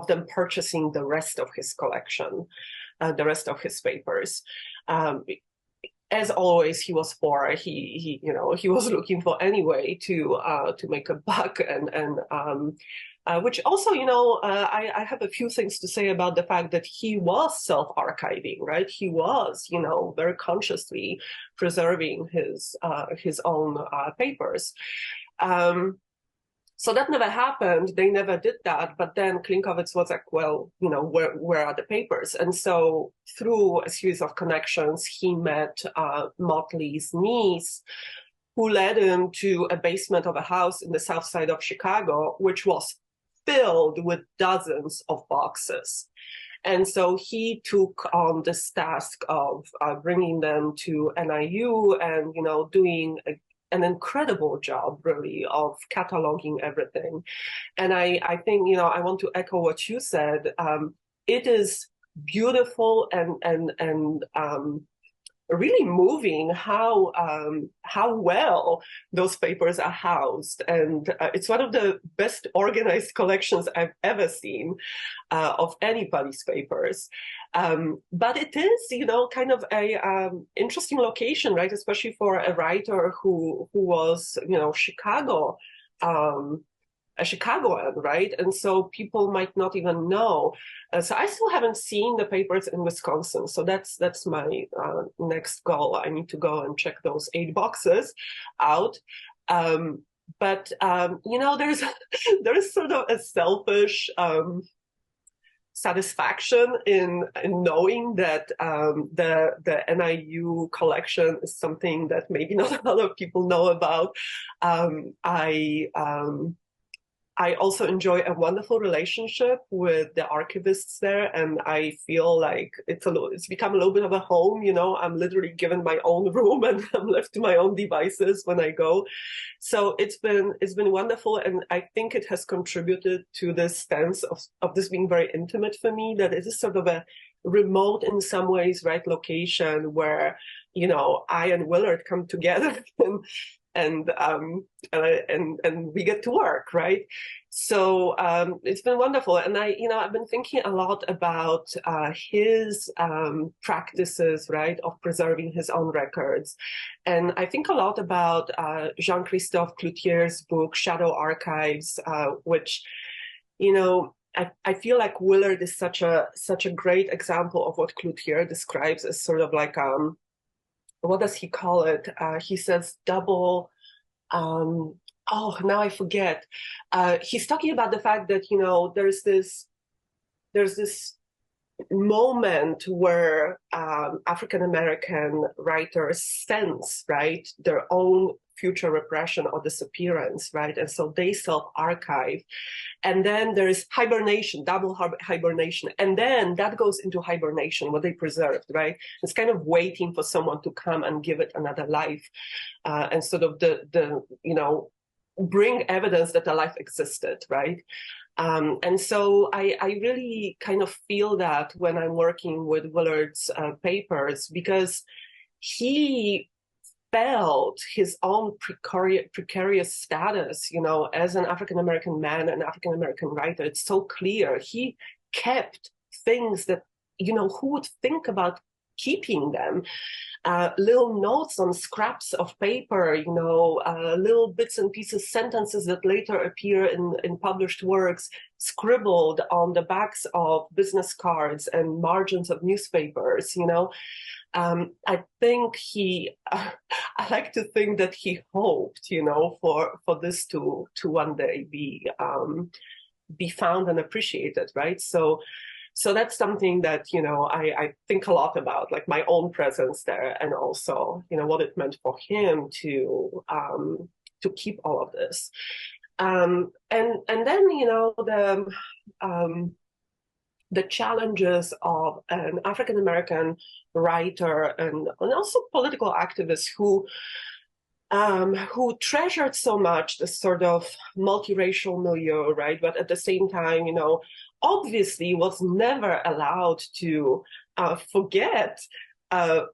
them purchasing the rest of his collection, the rest of his papers. As always, he was poor. He was looking for any way to make a buck, and which also, I have a few things to say about the fact that he was self-archiving, right? He was, very consciously preserving his own papers. So that never happened. They never did that. But then Klinkowitz was like, well, where are the papers? And so through a series of connections, he met Motley's niece, who led him to a basement of a house in the south side of Chicago, which was filled with dozens of boxes. And so he took on this task of bringing them to NIU and, doing an incredible job, really, of cataloging everything. And I think, I want to echo what you said. It is beautiful and really moving how well those papers are housed, and it's one of the best organized collections I've ever seen of anybody's papers. But it is, kind of a interesting location, right? Especially for a writer who was, Chicago. A Chicagoan, right? And so people might not even know. So I still haven't seen the papers in Wisconsin. So that's my next goal. I need to go and check those 8 boxes out. But there's sort of a selfish satisfaction in knowing that the NIU collection is something that maybe not a lot of people know about. I also enjoy a wonderful relationship with the archivists there, and I feel like it's become a little bit of a home. I'm literally given my own room, and I'm left to my own devices when I go. So it's been wonderful, and I think it has contributed to this sense of this being very intimate for me. That it is sort of a remote, in some ways, right, location where I and Willard come together and we get to work, right? So it's been wonderful, and I've been thinking a lot about his practices, right, of preserving his own records, and I think a lot about Jean-Christophe Cloutier's book Shadow Archives, which I feel like Willard is such a great example of what Cloutier describes as sort of like what does he call it? He says double, now I forget. He's talking about the fact that, there's this moment where African-American writers sense, right, their own future repression or disappearance, right? And so they self-archive. And then there is hibernation, double hibernation. And then that goes into hibernation, what they preserved, right? It's kind of waiting for someone to come and give it another life. And sort of bring evidence that the life existed, right? And so I really kind of feel that when I'm working with Willard's papers, because he felt his own precarious status, as an African-American man and African-American writer. It's so clear. He kept things that, who would think about keeping them? Little notes on scraps of paper, little bits and pieces, sentences that later appear in published works, scribbled on the backs of business cards and margins of newspapers, I think I like to think that he hoped, for this to one day be found and appreciated, right? So that's something that, I think a lot about, like my own presence there, and also, what it meant for him to keep all of this. And then, the challenges of an African-American writer and also political activist who treasured so much this sort of multiracial milieu, right? But at the same time, obviously was never allowed to forget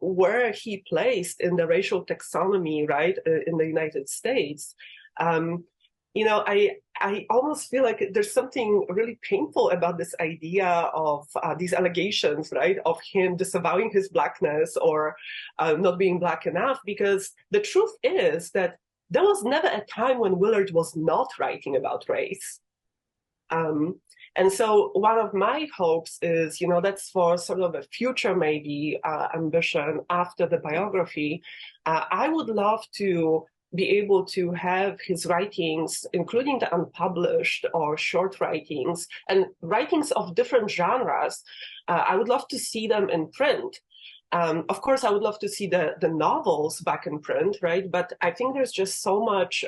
where he placed in the racial taxonomy, right, in the United States. I almost feel like there's something really painful about this idea of these allegations, right, of him disavowing his Blackness or not being Black enough, because the truth is that there was never a time when Willard was not writing about race. And so one of my hopes is, that's for sort of a future maybe ambition after the biography. I would love to be able to have his writings, including the unpublished or short writings and writings of different genres. I would love to see them in print. Of course, I would love to see the novels back in print, right? But I think there's just so much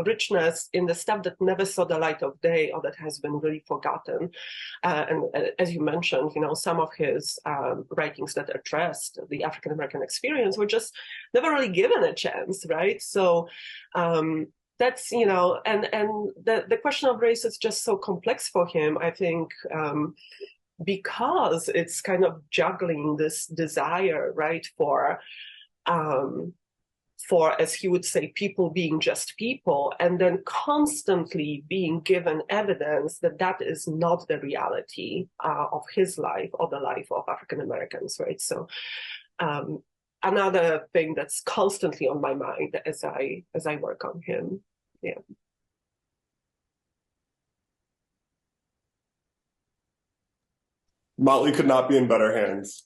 richness in the stuff that never saw the light of day or that has been really forgotten. And as you mentioned, some of his writings that addressed the African-American experience were just never really given a chance, right? So that's, and the question of race is just so complex for him, I think, because it's kind of juggling this desire, right, for, as he would say, people being just people, and then constantly being given evidence that that is not the reality of his life or the life of African Americans, right? So another thing that's constantly on my mind as I work on him, yeah. Motley could not be in better hands.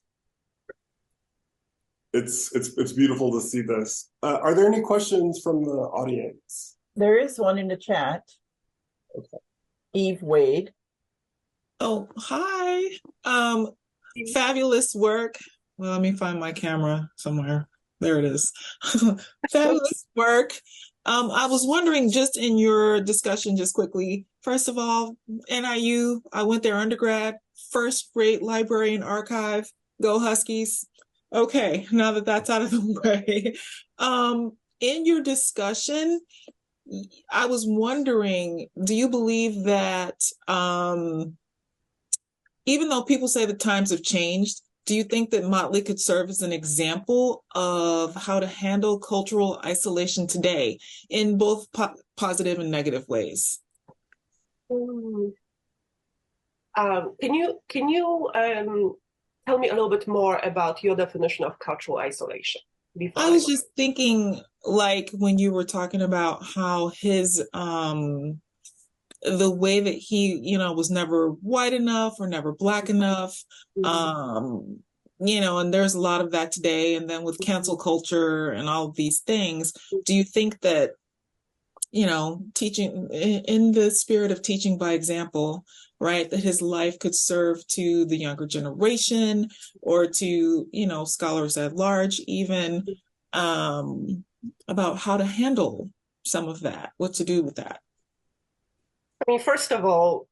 It's beautiful to see this. Are there any questions from the audience? There is one in the chat. Okay. Eve Wade. Oh, hi. Fabulous work. Well, let me find my camera somewhere. There it is. Fabulous work. I was wondering, just in your discussion, just quickly, first of all, NIU, I went there undergrad, first-rate library and archive, go Huskies. Okay, now that that's out of the way. In your discussion, I was wondering, do you believe that even though people say the times have changed, do you think that Motley could serve as an example of how to handle cultural isolation today in both positive and negative ways? Can you tell me a little bit more about your definition of cultural isolation? I was just thinking, like, when you were talking about how his the way that he, was never white enough or never Black enough, and there's a lot of that today. And then with cancel culture and all of these things, do you think that, teaching in the spirit of teaching by example, right, that his life could serve to the younger generation or to, scholars at large, even about how to handle some of that, what to do with that? I mean, first of all,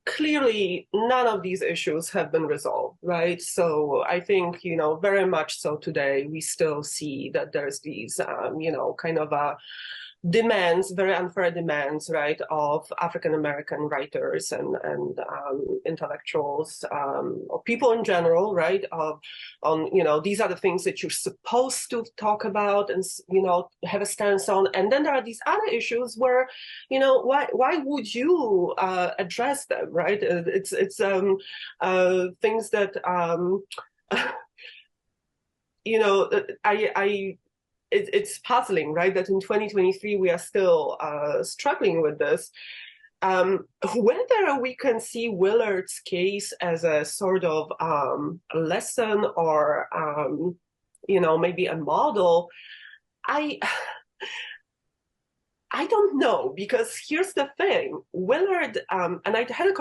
clearly none of these issues have been resolved, right? So I think, very much so today, we still see that there's these, kind of demands, very unfair demands, right, of African-American writers and intellectuals, or people in general, right, these are the things that you're supposed to talk about and, have a stance on. And then there are these other issues where, why would you address them, right? It's things that, it's puzzling, right, that in 2023 we are still struggling with this. Whether we can see Willard's case as a sort of lesson or, maybe a model, I don't know, because here's the thing. Willard, and I had a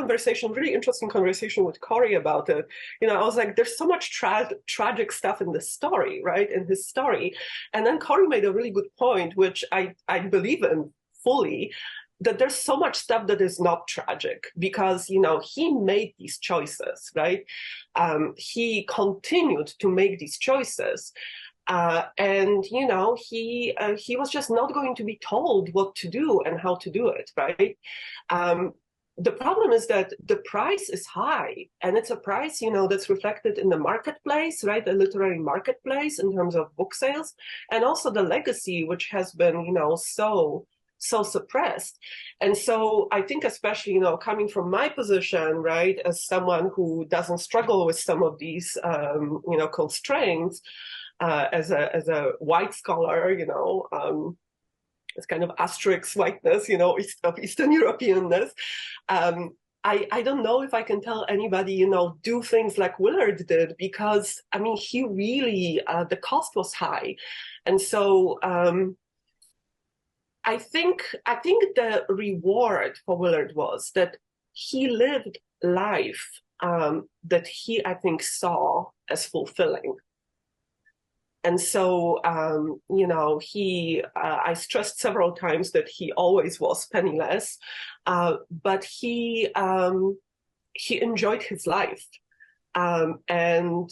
really interesting conversation with Corey about it. I was like, there's so much tragic stuff in this story, right, in his story. And then Corey made a really good point, which I believe in fully, that there's so much stuff that is not tragic because, he made these choices, right? He continued to make these choices. And, he was just not going to be told what to do and how to do it, right? The problem is that the price is high, and it's a price, that's reflected in the marketplace, right? The literary marketplace in terms of book sales, and also the legacy, which has been, so suppressed. And so I think especially, coming from my position, right, as someone who doesn't struggle with some of these, constraints, as a white scholar, it's kind of asterisk whiteness, of Eastern Europeanness. I don't know if I can tell anybody, do things like Willard did, because he really, the cost was high. And so I think the reward for Willard was that he lived life that he, I think, saw as fulfilling. And so, I stressed several times that he always was penniless, but he enjoyed his life. And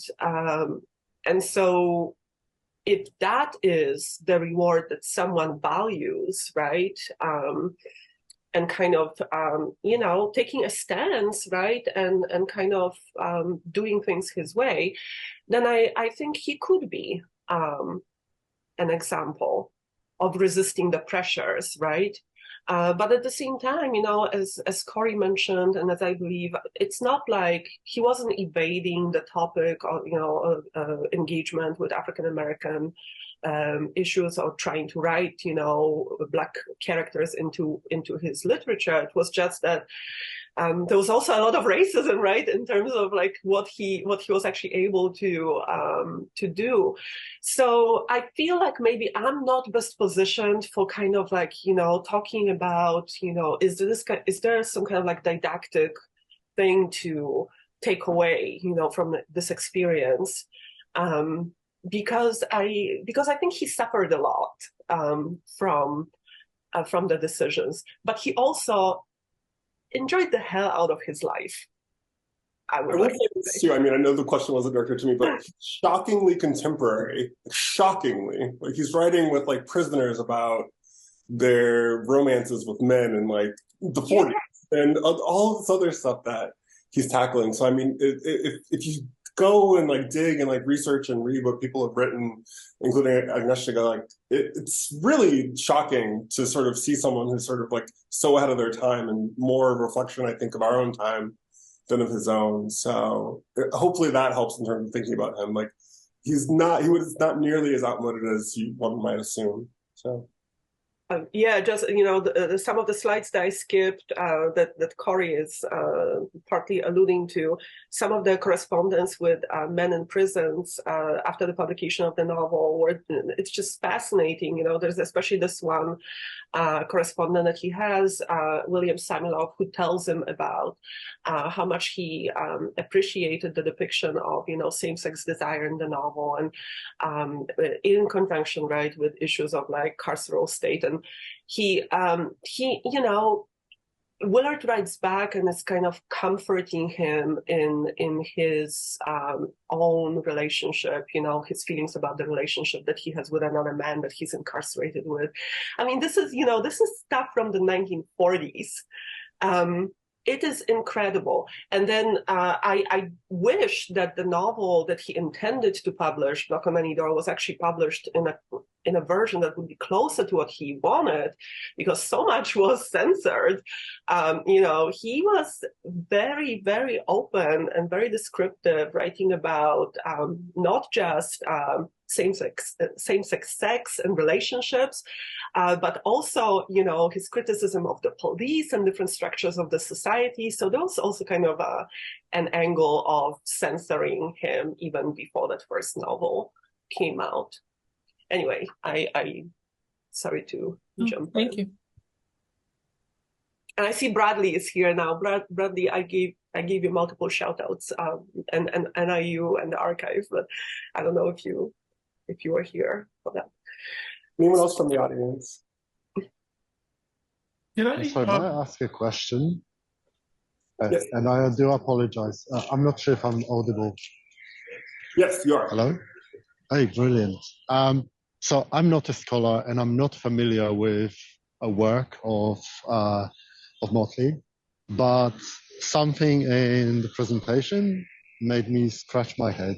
so if that is the reward that someone values, right, and kind of, taking a stance, right, and kind of doing things his way, then I think he could be an example of resisting the pressures, right? But at the same time, as Corey mentioned, and as I believe, it's not like he wasn't evading the topic of, engagement with African-American issues or trying to write, Black characters into his literature. It was just that there was also a lot of racism, right, in terms of like what he was actually able to do. So I feel like maybe I'm not best positioned for kind of like, talking about, is there some kind of like didactic thing to take away, from this experience? Because I think he suffered a lot from the decisions, but he also enjoyed the hell out of his life. I will say this too. I know the question wasn't directed to me, but shockingly contemporary. Shockingly, like he's writing with like prisoners about their romances with men in like the 40s and all this other stuff that he's tackling. So if you go and like dig and like research and read what people have written, including Agnieszka, like it's really shocking to sort of see someone who's sort of like so ahead of their time and more of a reflection, I think, of our own time than of his own. So hopefully that helps in terms of thinking about him. Like he was not nearly as outmoded as one might assume. So. Just some of the slides that I skipped that Corey is partly alluding to, some of the correspondence with men in prisons after the publication of the novel, where it's just fascinating. There's especially this one correspondent that he has, William Samilov, who tells him about how much he appreciated the depiction of same-sex desire in the novel, and in conjunction, right, with issues of like carceral state. And he Willard writes back and is kind of comforting him in his own relationship, his feelings about the relationship that he has with another man that he's incarcerated with. This is stuff from the 1940s. It is incredible. And then I wish that the novel that he intended to publish, Knock on Any Door, was actually published in a version that would be closer to what he wanted, because so much was censored. He was very, very open and very descriptive, writing about not just same-sex sex and relationships, but also, his criticism of the police and different structures of the society. So there was also kind of an angle of censoring him even before that first novel came out. Anyway, I sorry to jump. Thank you. And I see Bradley is here now. Bradley, I gave you multiple shout outs, and NIU and the archive, but I don't know if you are here for that. Anyone else from the audience? Sorry, may I ask a question? Yes. And I do apologize. I'm not sure if I'm audible. Yes, you are. Hello? Hey, brilliant. So I'm not a scholar and I'm not familiar with a work of Motley, but something in the presentation made me scratch my head.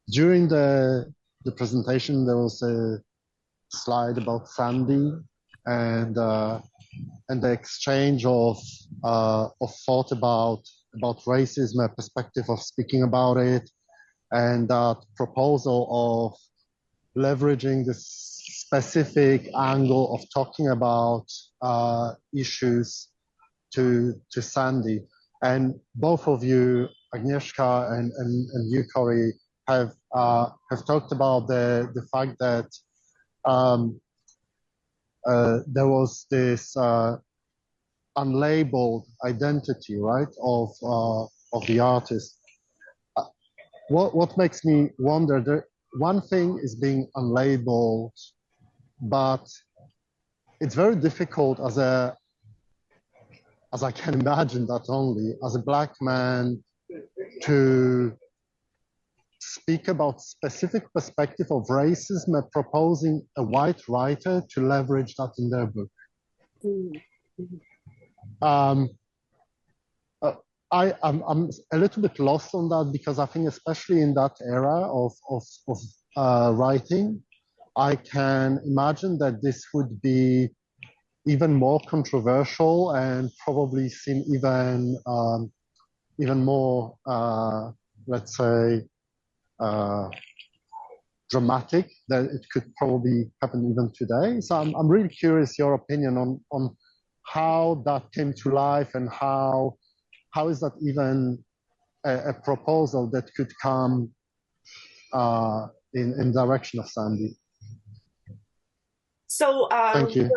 During the presentation, there was a slide about Sandy and the exchange of thought about racism, a perspective of speaking about it, and that proposal of leveraging this specific angle of talking about issues to Sandy. And both of you, Agnieszka and you, Cory, have talked about the fact that there was this unlabeled identity, right, of the artist. What makes me wonder, one thing is being unlabeled, but it's very difficult as I can imagine that only, as a Black man, to speak about specific perspective of racism and proposing a white writer to leverage that in their book. I'm a little bit lost on that, because I think especially in that era of writing, I can imagine that this would be even more controversial and probably seem even more, let's say, dramatic, that it could probably happen even today. So I'm really curious your opinion on how that came to life, and how is that even a proposal that could come in direction of Sandy? So thank you.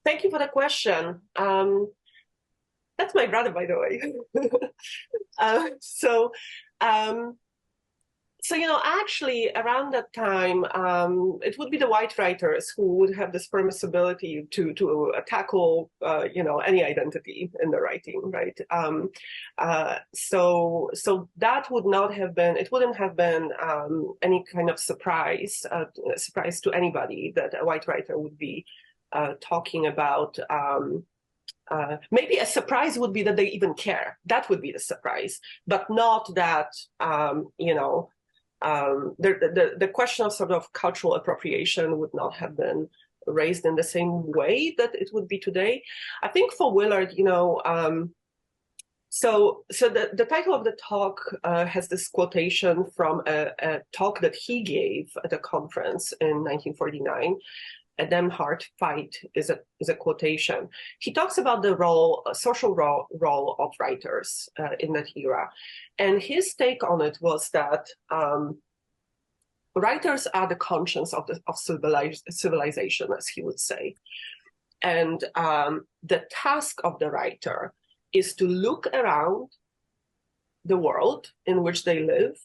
Thank you for the question. That's my brother, by the way. Actually, around that time, it would be the white writers who would have this permissibility to tackle, any identity in the writing, right? So that would not have been, it wouldn't have been any kind of surprise to anybody that a white writer would be talking about. Maybe a surprise would be that they even care. That would be the surprise, but not that, the question of sort of cultural appropriation would not have been raised in the same way that it would be today. I think for Willard, so the title of the talk has this quotation from a talk that he gave at a conference in 1949. A damn hard fight is a quotation. He talks about the social role of writers in that era. And his take on it was that writers are the conscience of civilization, as he would say. And the task of the writer is to look around the world in which they live,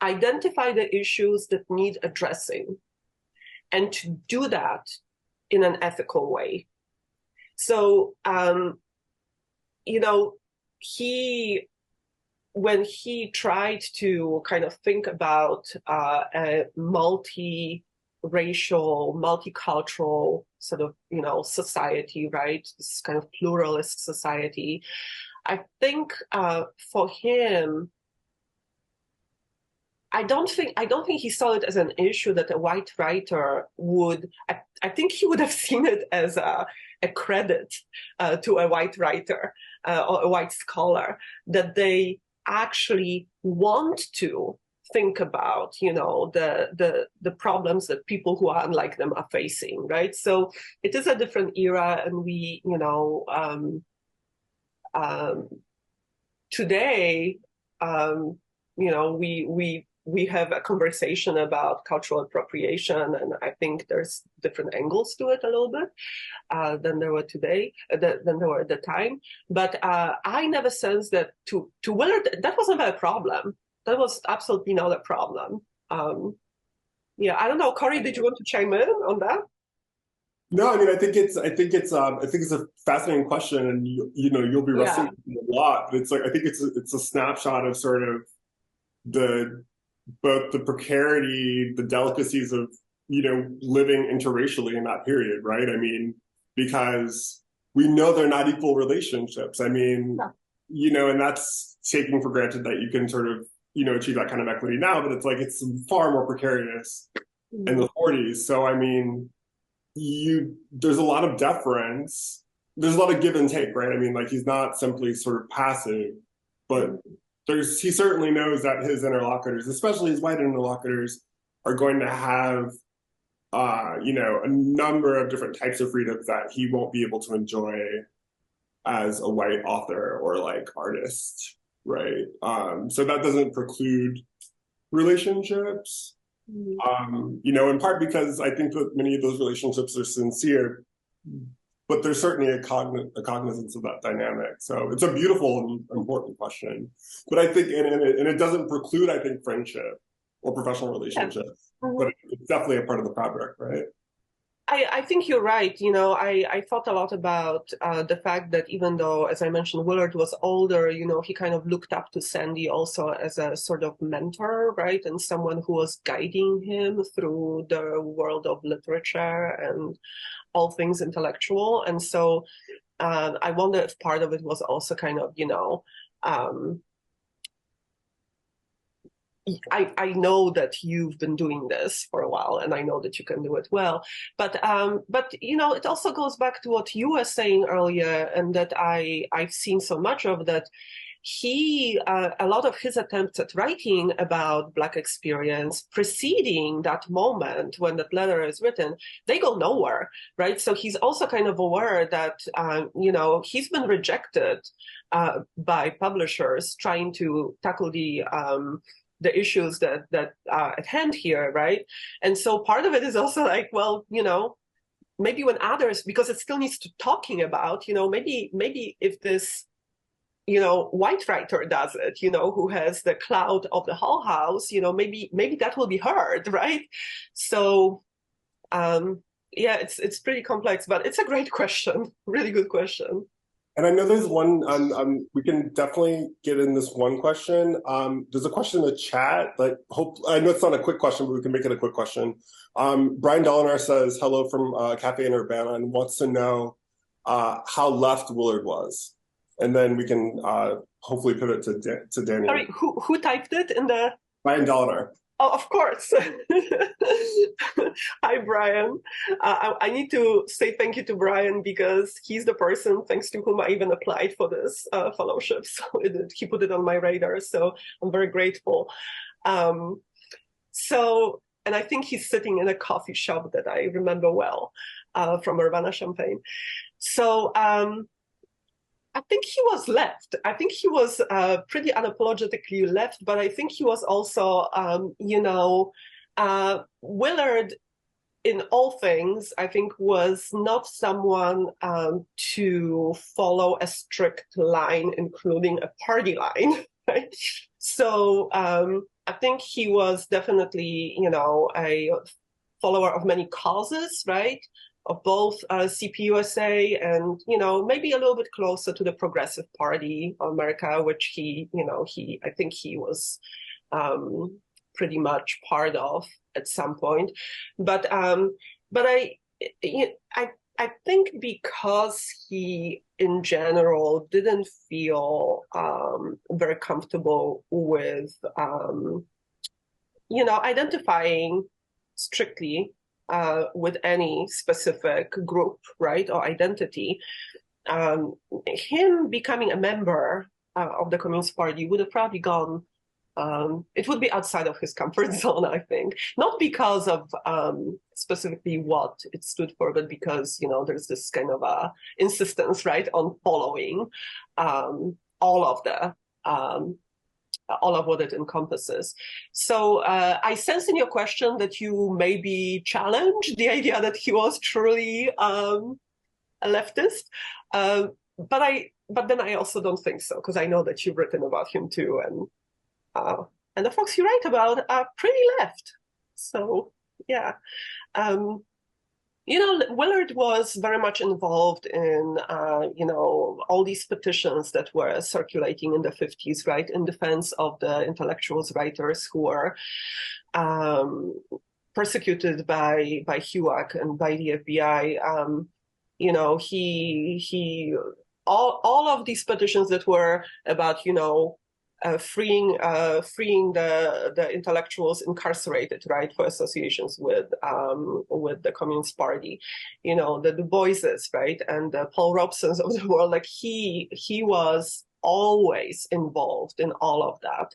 identify the issues that need addressing, and to do that in an ethical way. So, when he tried to kind of think about a multi-racial, multicultural sort of, society, right? This kind of pluralist society, I think for him, I don't think he saw it as an issue that a white writer would. I think he would have seen it as a credit to a white writer or a white scholar, that they actually want to think about, the problems that people who are unlike them are facing, right? So it is a different era, and we, today, we have a conversation about cultural appropriation, and I think there's different angles to it a little bit than there were today, than there were at the time. But I never sensed that to Willard, that wasn't a problem. That was absolutely not a problem. I don't know, Cory, did you want to chime in on that? No, I mean, I think it's a fascinating question, and you'll be wrestling with it a lot. But it's like I think it's a snapshot of sort of both the precarity, the delicacies of living interracially in that period, right? I mean, because we know they're not equal relationships. I mean, and that's taking for granted that you can sort of achieve that kind of equity now, but it's like it's far more precarious in the 40s. So I mean, there's a lot of deference, there's a lot of give and take, right? I mean, like he's not simply sort of passive, but he certainly knows that his interlocutors, especially his white interlocutors, are going to have a number of different types of freedoms that he won't be able to enjoy as a white author or like artist, right? So that doesn't preclude relationships. In part because I think that many of those relationships are sincere, but there's certainly a cognizance of that dynamic. So it's a beautiful and important question. But I think, and it doesn't preclude, I think, friendship or professional relationships, but it's definitely a part of the fabric, right? I think you're right. I thought a lot about the fact that even though, as I mentioned, Willard was older, he kind of looked up to Sandy also as a sort of mentor, right? And someone who was guiding him through the world of literature and all things intellectual. And so I wonder if part of it was also kind of, I know that you've been doing this for a while, and I know that you can do it well. But it also goes back to what you were saying earlier, and that I've seen so much of that. A lot of his attempts at writing about Black experience preceding that moment when that letter is written, they go nowhere, right? So he's also kind of aware that, he's been rejected by publishers trying to tackle the issues that are at hand here, right? And so part of it is also like, well, maybe when others, because it still needs to talking about, maybe if this, white writer does it, who has the clout of the Hull House, maybe that will be heard, right? So, it's pretty complex, but it's a great question, really good question. And I know there's one, we can definitely get in this one question. There's a question in the chat, I know it's not a quick question, but we can make it a quick question. Brian Dolinar says, hello from Cafe in Urbana, and wants to know how left Willard was. And then we can hopefully pivot to Daniel. Sorry, who typed it in the? Brian Dolinar. Oh, of course. Hi, Brian. I need to say thank you to Brian because he's the person thanks to whom I even applied for this fellowship. So he put it on my radar. So I'm very grateful. And I think he's sitting in a coffee shop that I remember well from Urbana-Champaign. So I think he was left. I think he was pretty unapologetically left, but I think he was also, Willard, in all things, I think was not someone to follow a strict line, including a party line, right? So I think he was definitely, a follower of many causes, right? Of both CPUSA and, maybe a little bit closer to the Progressive Party of America, which I think he was pretty much part of at some point. But I think because he, in general, didn't feel very comfortable with, identifying strictly with any specific group, right, or identity, him becoming a member of the Communist Party would have probably gone, it would be outside of his comfort zone, I think. Not because of specifically what it stood for, but because, there's this kind of insistence, right, on following all of what it encompasses. So I sense in your question that you maybe challenge the idea that he was truly a leftist, but then I also don't think so, because I know that you've written about him too, and the folks you write about are pretty left. So yeah. Willard was very much involved in, all these petitions that were circulating in the 50s, right, in defense of the intellectuals, writers who were persecuted by HUAC and by the FBI. All of these petitions that were about, freeing the intellectuals incarcerated, right, for associations with the Communist Party, the Du Boises, right, and the Paul Robesons of the world. Like he was always involved in all of that.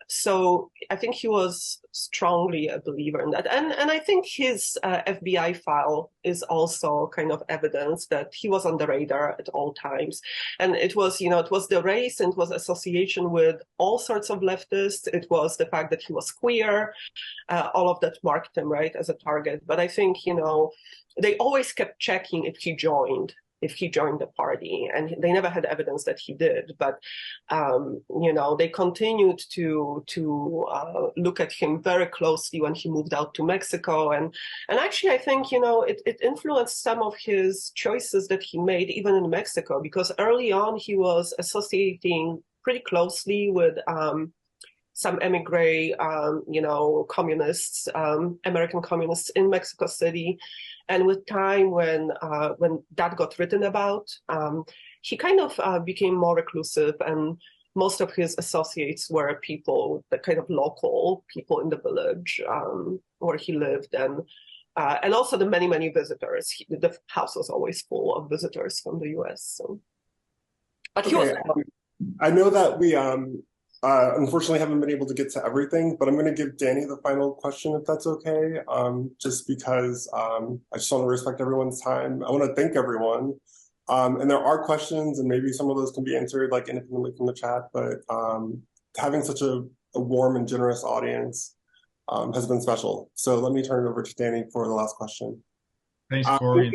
So I think he was strongly a believer in that. And I think his FBI file is also kind of evidence that he was on the radar at all times. And it was, it was the race and it was association with all sorts of leftists. It was the fact that he was queer. All of that marked him, right, as a target. But I think, they always kept checking if he joined the party, and they never had evidence that he did. But they continued to look at him very closely when he moved out to Mexico, and actually I think it influenced some of his choices that he made even in Mexico, because early on he was associating pretty closely with some emigre, communists, American communists in Mexico City. And with time, when that got written about, he kind of became more reclusive, and most of his associates were people, the kind of local people in the village where he lived, and also the many visitors. The house was always full of visitors from the U.S. So, but he was. I know that we unfortunately haven't been able to get to everything, but I'm going to give Danny the final question, if that's okay, just because I just want to respect everyone's time. I want to thank everyone. And there are questions, and maybe some of those can be answered like independently from the chat, but having such a warm and generous audience has been special. So let me turn it over to Danny for the last question. Thanks, Corey.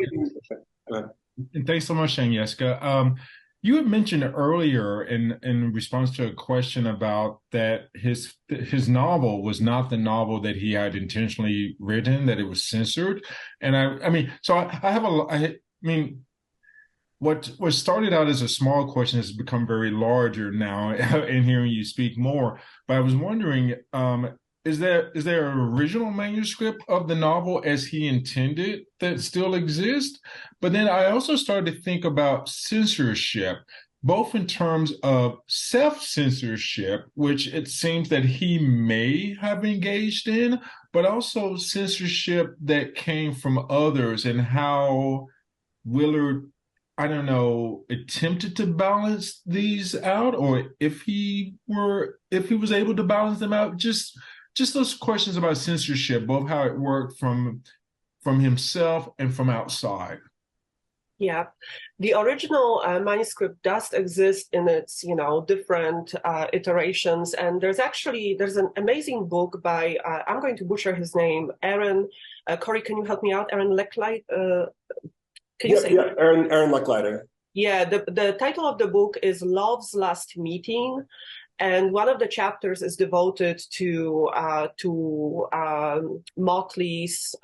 And thanks so much, Agnieszka. You had mentioned earlier in response to a question about that his novel was not the novel that he had intentionally written, that it was censored. And what started out as a small question has become very larger now in hearing you speak more. But I was wondering, is there an original manuscript of the novel as he intended that still exists? But then I also started to think about censorship, both in terms of self-censorship, which it seems that he may have engaged in, but also censorship that came from others, and how Willard, attempted to balance these out, or if he was able to balance them out. Just those questions about censorship, both how it worked from himself and from outside. Yeah, the original manuscript does exist in its, different iterations. And there's an amazing book by, I'm going to butcher his name, Aaron. Corey, can you help me out? Aaron Lecklite? Can you say? Yeah, Aaron Leckliter. Yeah, the title of the book is Love's Last Meeting. And one of the chapters is devoted to Motley's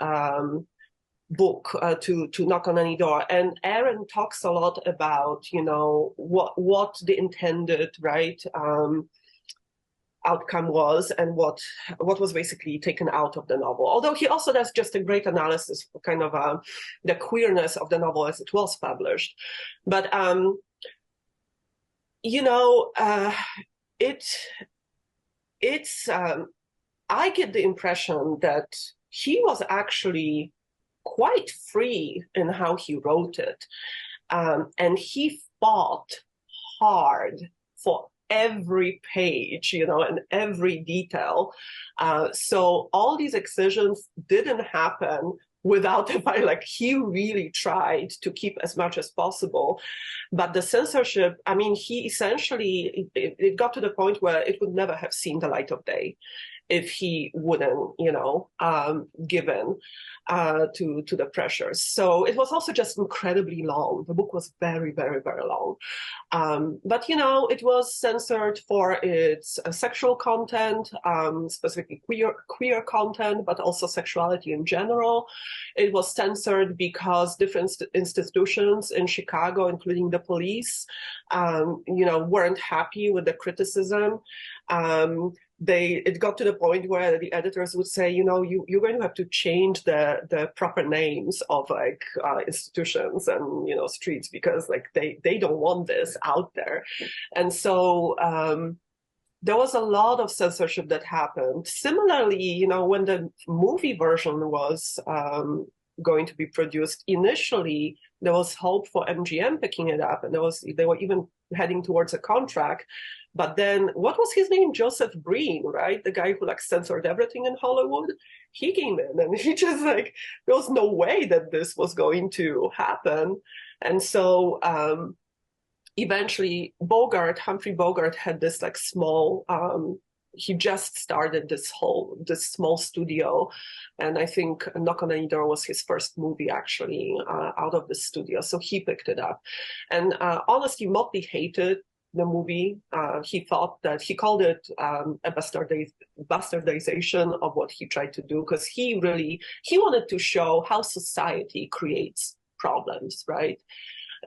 book, to Knock on Any Door. And Aaron talks a lot about, what the intended, right, outcome was, and what was basically taken out of the novel. Although he also does just a great analysis for kind of the queerness of the novel as it was published. But, I get the impression that he was actually quite free in how he wrote it. And he fought hard for every page, and every detail. So all these excisions didn't happen without the fight. Like, he really tried to keep as much as possible. But the censorship, he essentially, it got to the point where it would never have seen the light of day. if he wouldn't, give in to the pressures. So it was also just incredibly long. The book was very, very, very long. But it was censored for its sexual content, specifically queer content, but also sexuality in general. It was censored because different institutions in Chicago, including the police, weren't happy with the criticism. It got to the point where the editors would say, you're going to have to change the proper names of institutions and streets, because they don't want this out there. And so there was a lot of censorship that happened. Similarly, when the movie version was going to be produced, initially there was hope for MGM picking it up, and they were even heading towards a contract. But then, what was his name? Joseph Breen, right? The guy who censored everything in Hollywood. He came in and he just there was no way that this was going to happen. And so eventually Humphrey Bogart had this small, he just started this small studio. And I think Knock on Any Door was his first movie actually out of the studio. So he picked it up. And honestly, Motley hated the movie. He called it a bastardization of what he tried to do, because he wanted to show how society creates problems, right?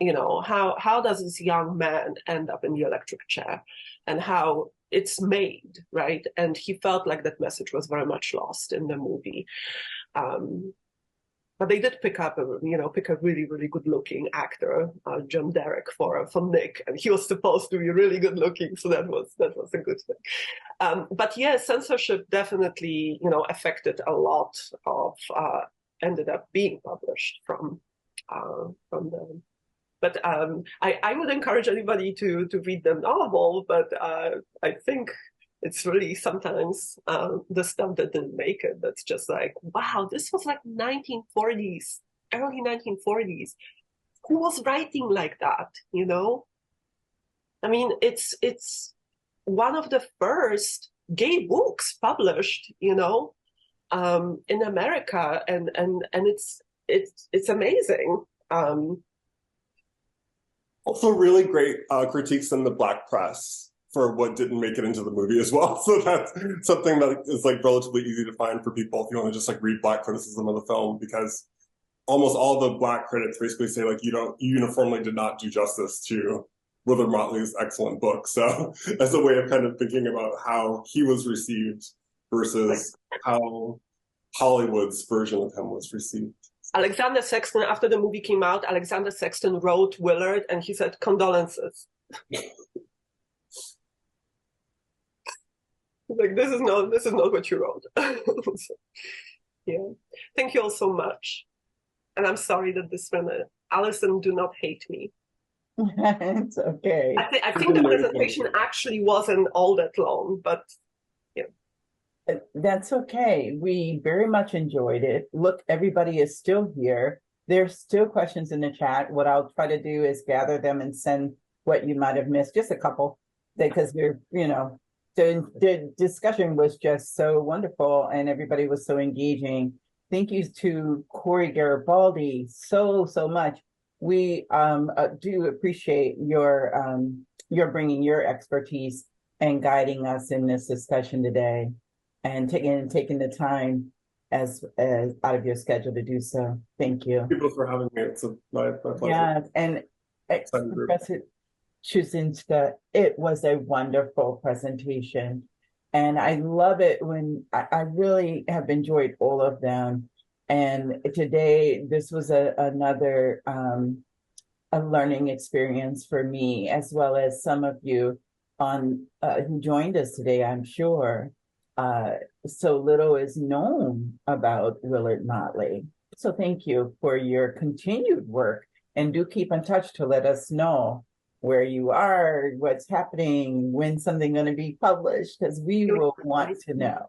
How does this young man end up in the electric chair, and how it's made, right? And he felt like that message was very much lost in the movie. But they did pick a really, really good looking actor, John Derek, for Nick, and he was supposed to be really good looking, so that was a good thing. But yeah, censorship definitely, affected a lot of, ended up being published from them. But I would encourage anybody to read the novel, but I think it's really sometimes the stuff that didn't make it that's just wow, this was 1940s, early 1940s. Who was writing like that, I mean, it's one of the first gay books published, in America, and it's amazing. Also really great critiques in the Black press for what didn't make it into the movie as well. So that's something that is relatively easy to find for people if you want to just read Black criticism of the film, because almost all the Black critics basically say you uniformly did not do justice to Willard Motley's excellent book. So as a way of kind of thinking about how he was received versus how Hollywood's version of him was received. Alexander Sexton, after the movie came out, Alexander Sexton wrote Willard and he said, "Condolences." This is not what you wrote. So, yeah. Thank you all so much. And I'm sorry that this went. Alison, do not hate me. It's okay. I think the presentation actually wasn't all that long, but yeah. That's okay. We very much enjoyed it. Look, everybody is still here. There's still questions in the chat. What I'll try to do is gather them and send what you might have missed, just a couple, because we're, the discussion was just so wonderful and everybody was so engaging. Thank you to Corey Garibaldi so much. We do appreciate your bringing your expertise and guiding us in this discussion today, and taking the time as out of your schedule to do so. Thank you. Thank you for having me. It's my pleasure. Yeah, and Professor Chusinska, it was a wonderful presentation. And I love it when I really have enjoyed all of them. And today, this was another a learning experience for me, as well as some of you who joined us today, I'm sure. So little is known about Willard Motley. So thank you for your continued work, and do keep in touch to let us know where you are, what's happening, when something's going to be published, because we will want to know.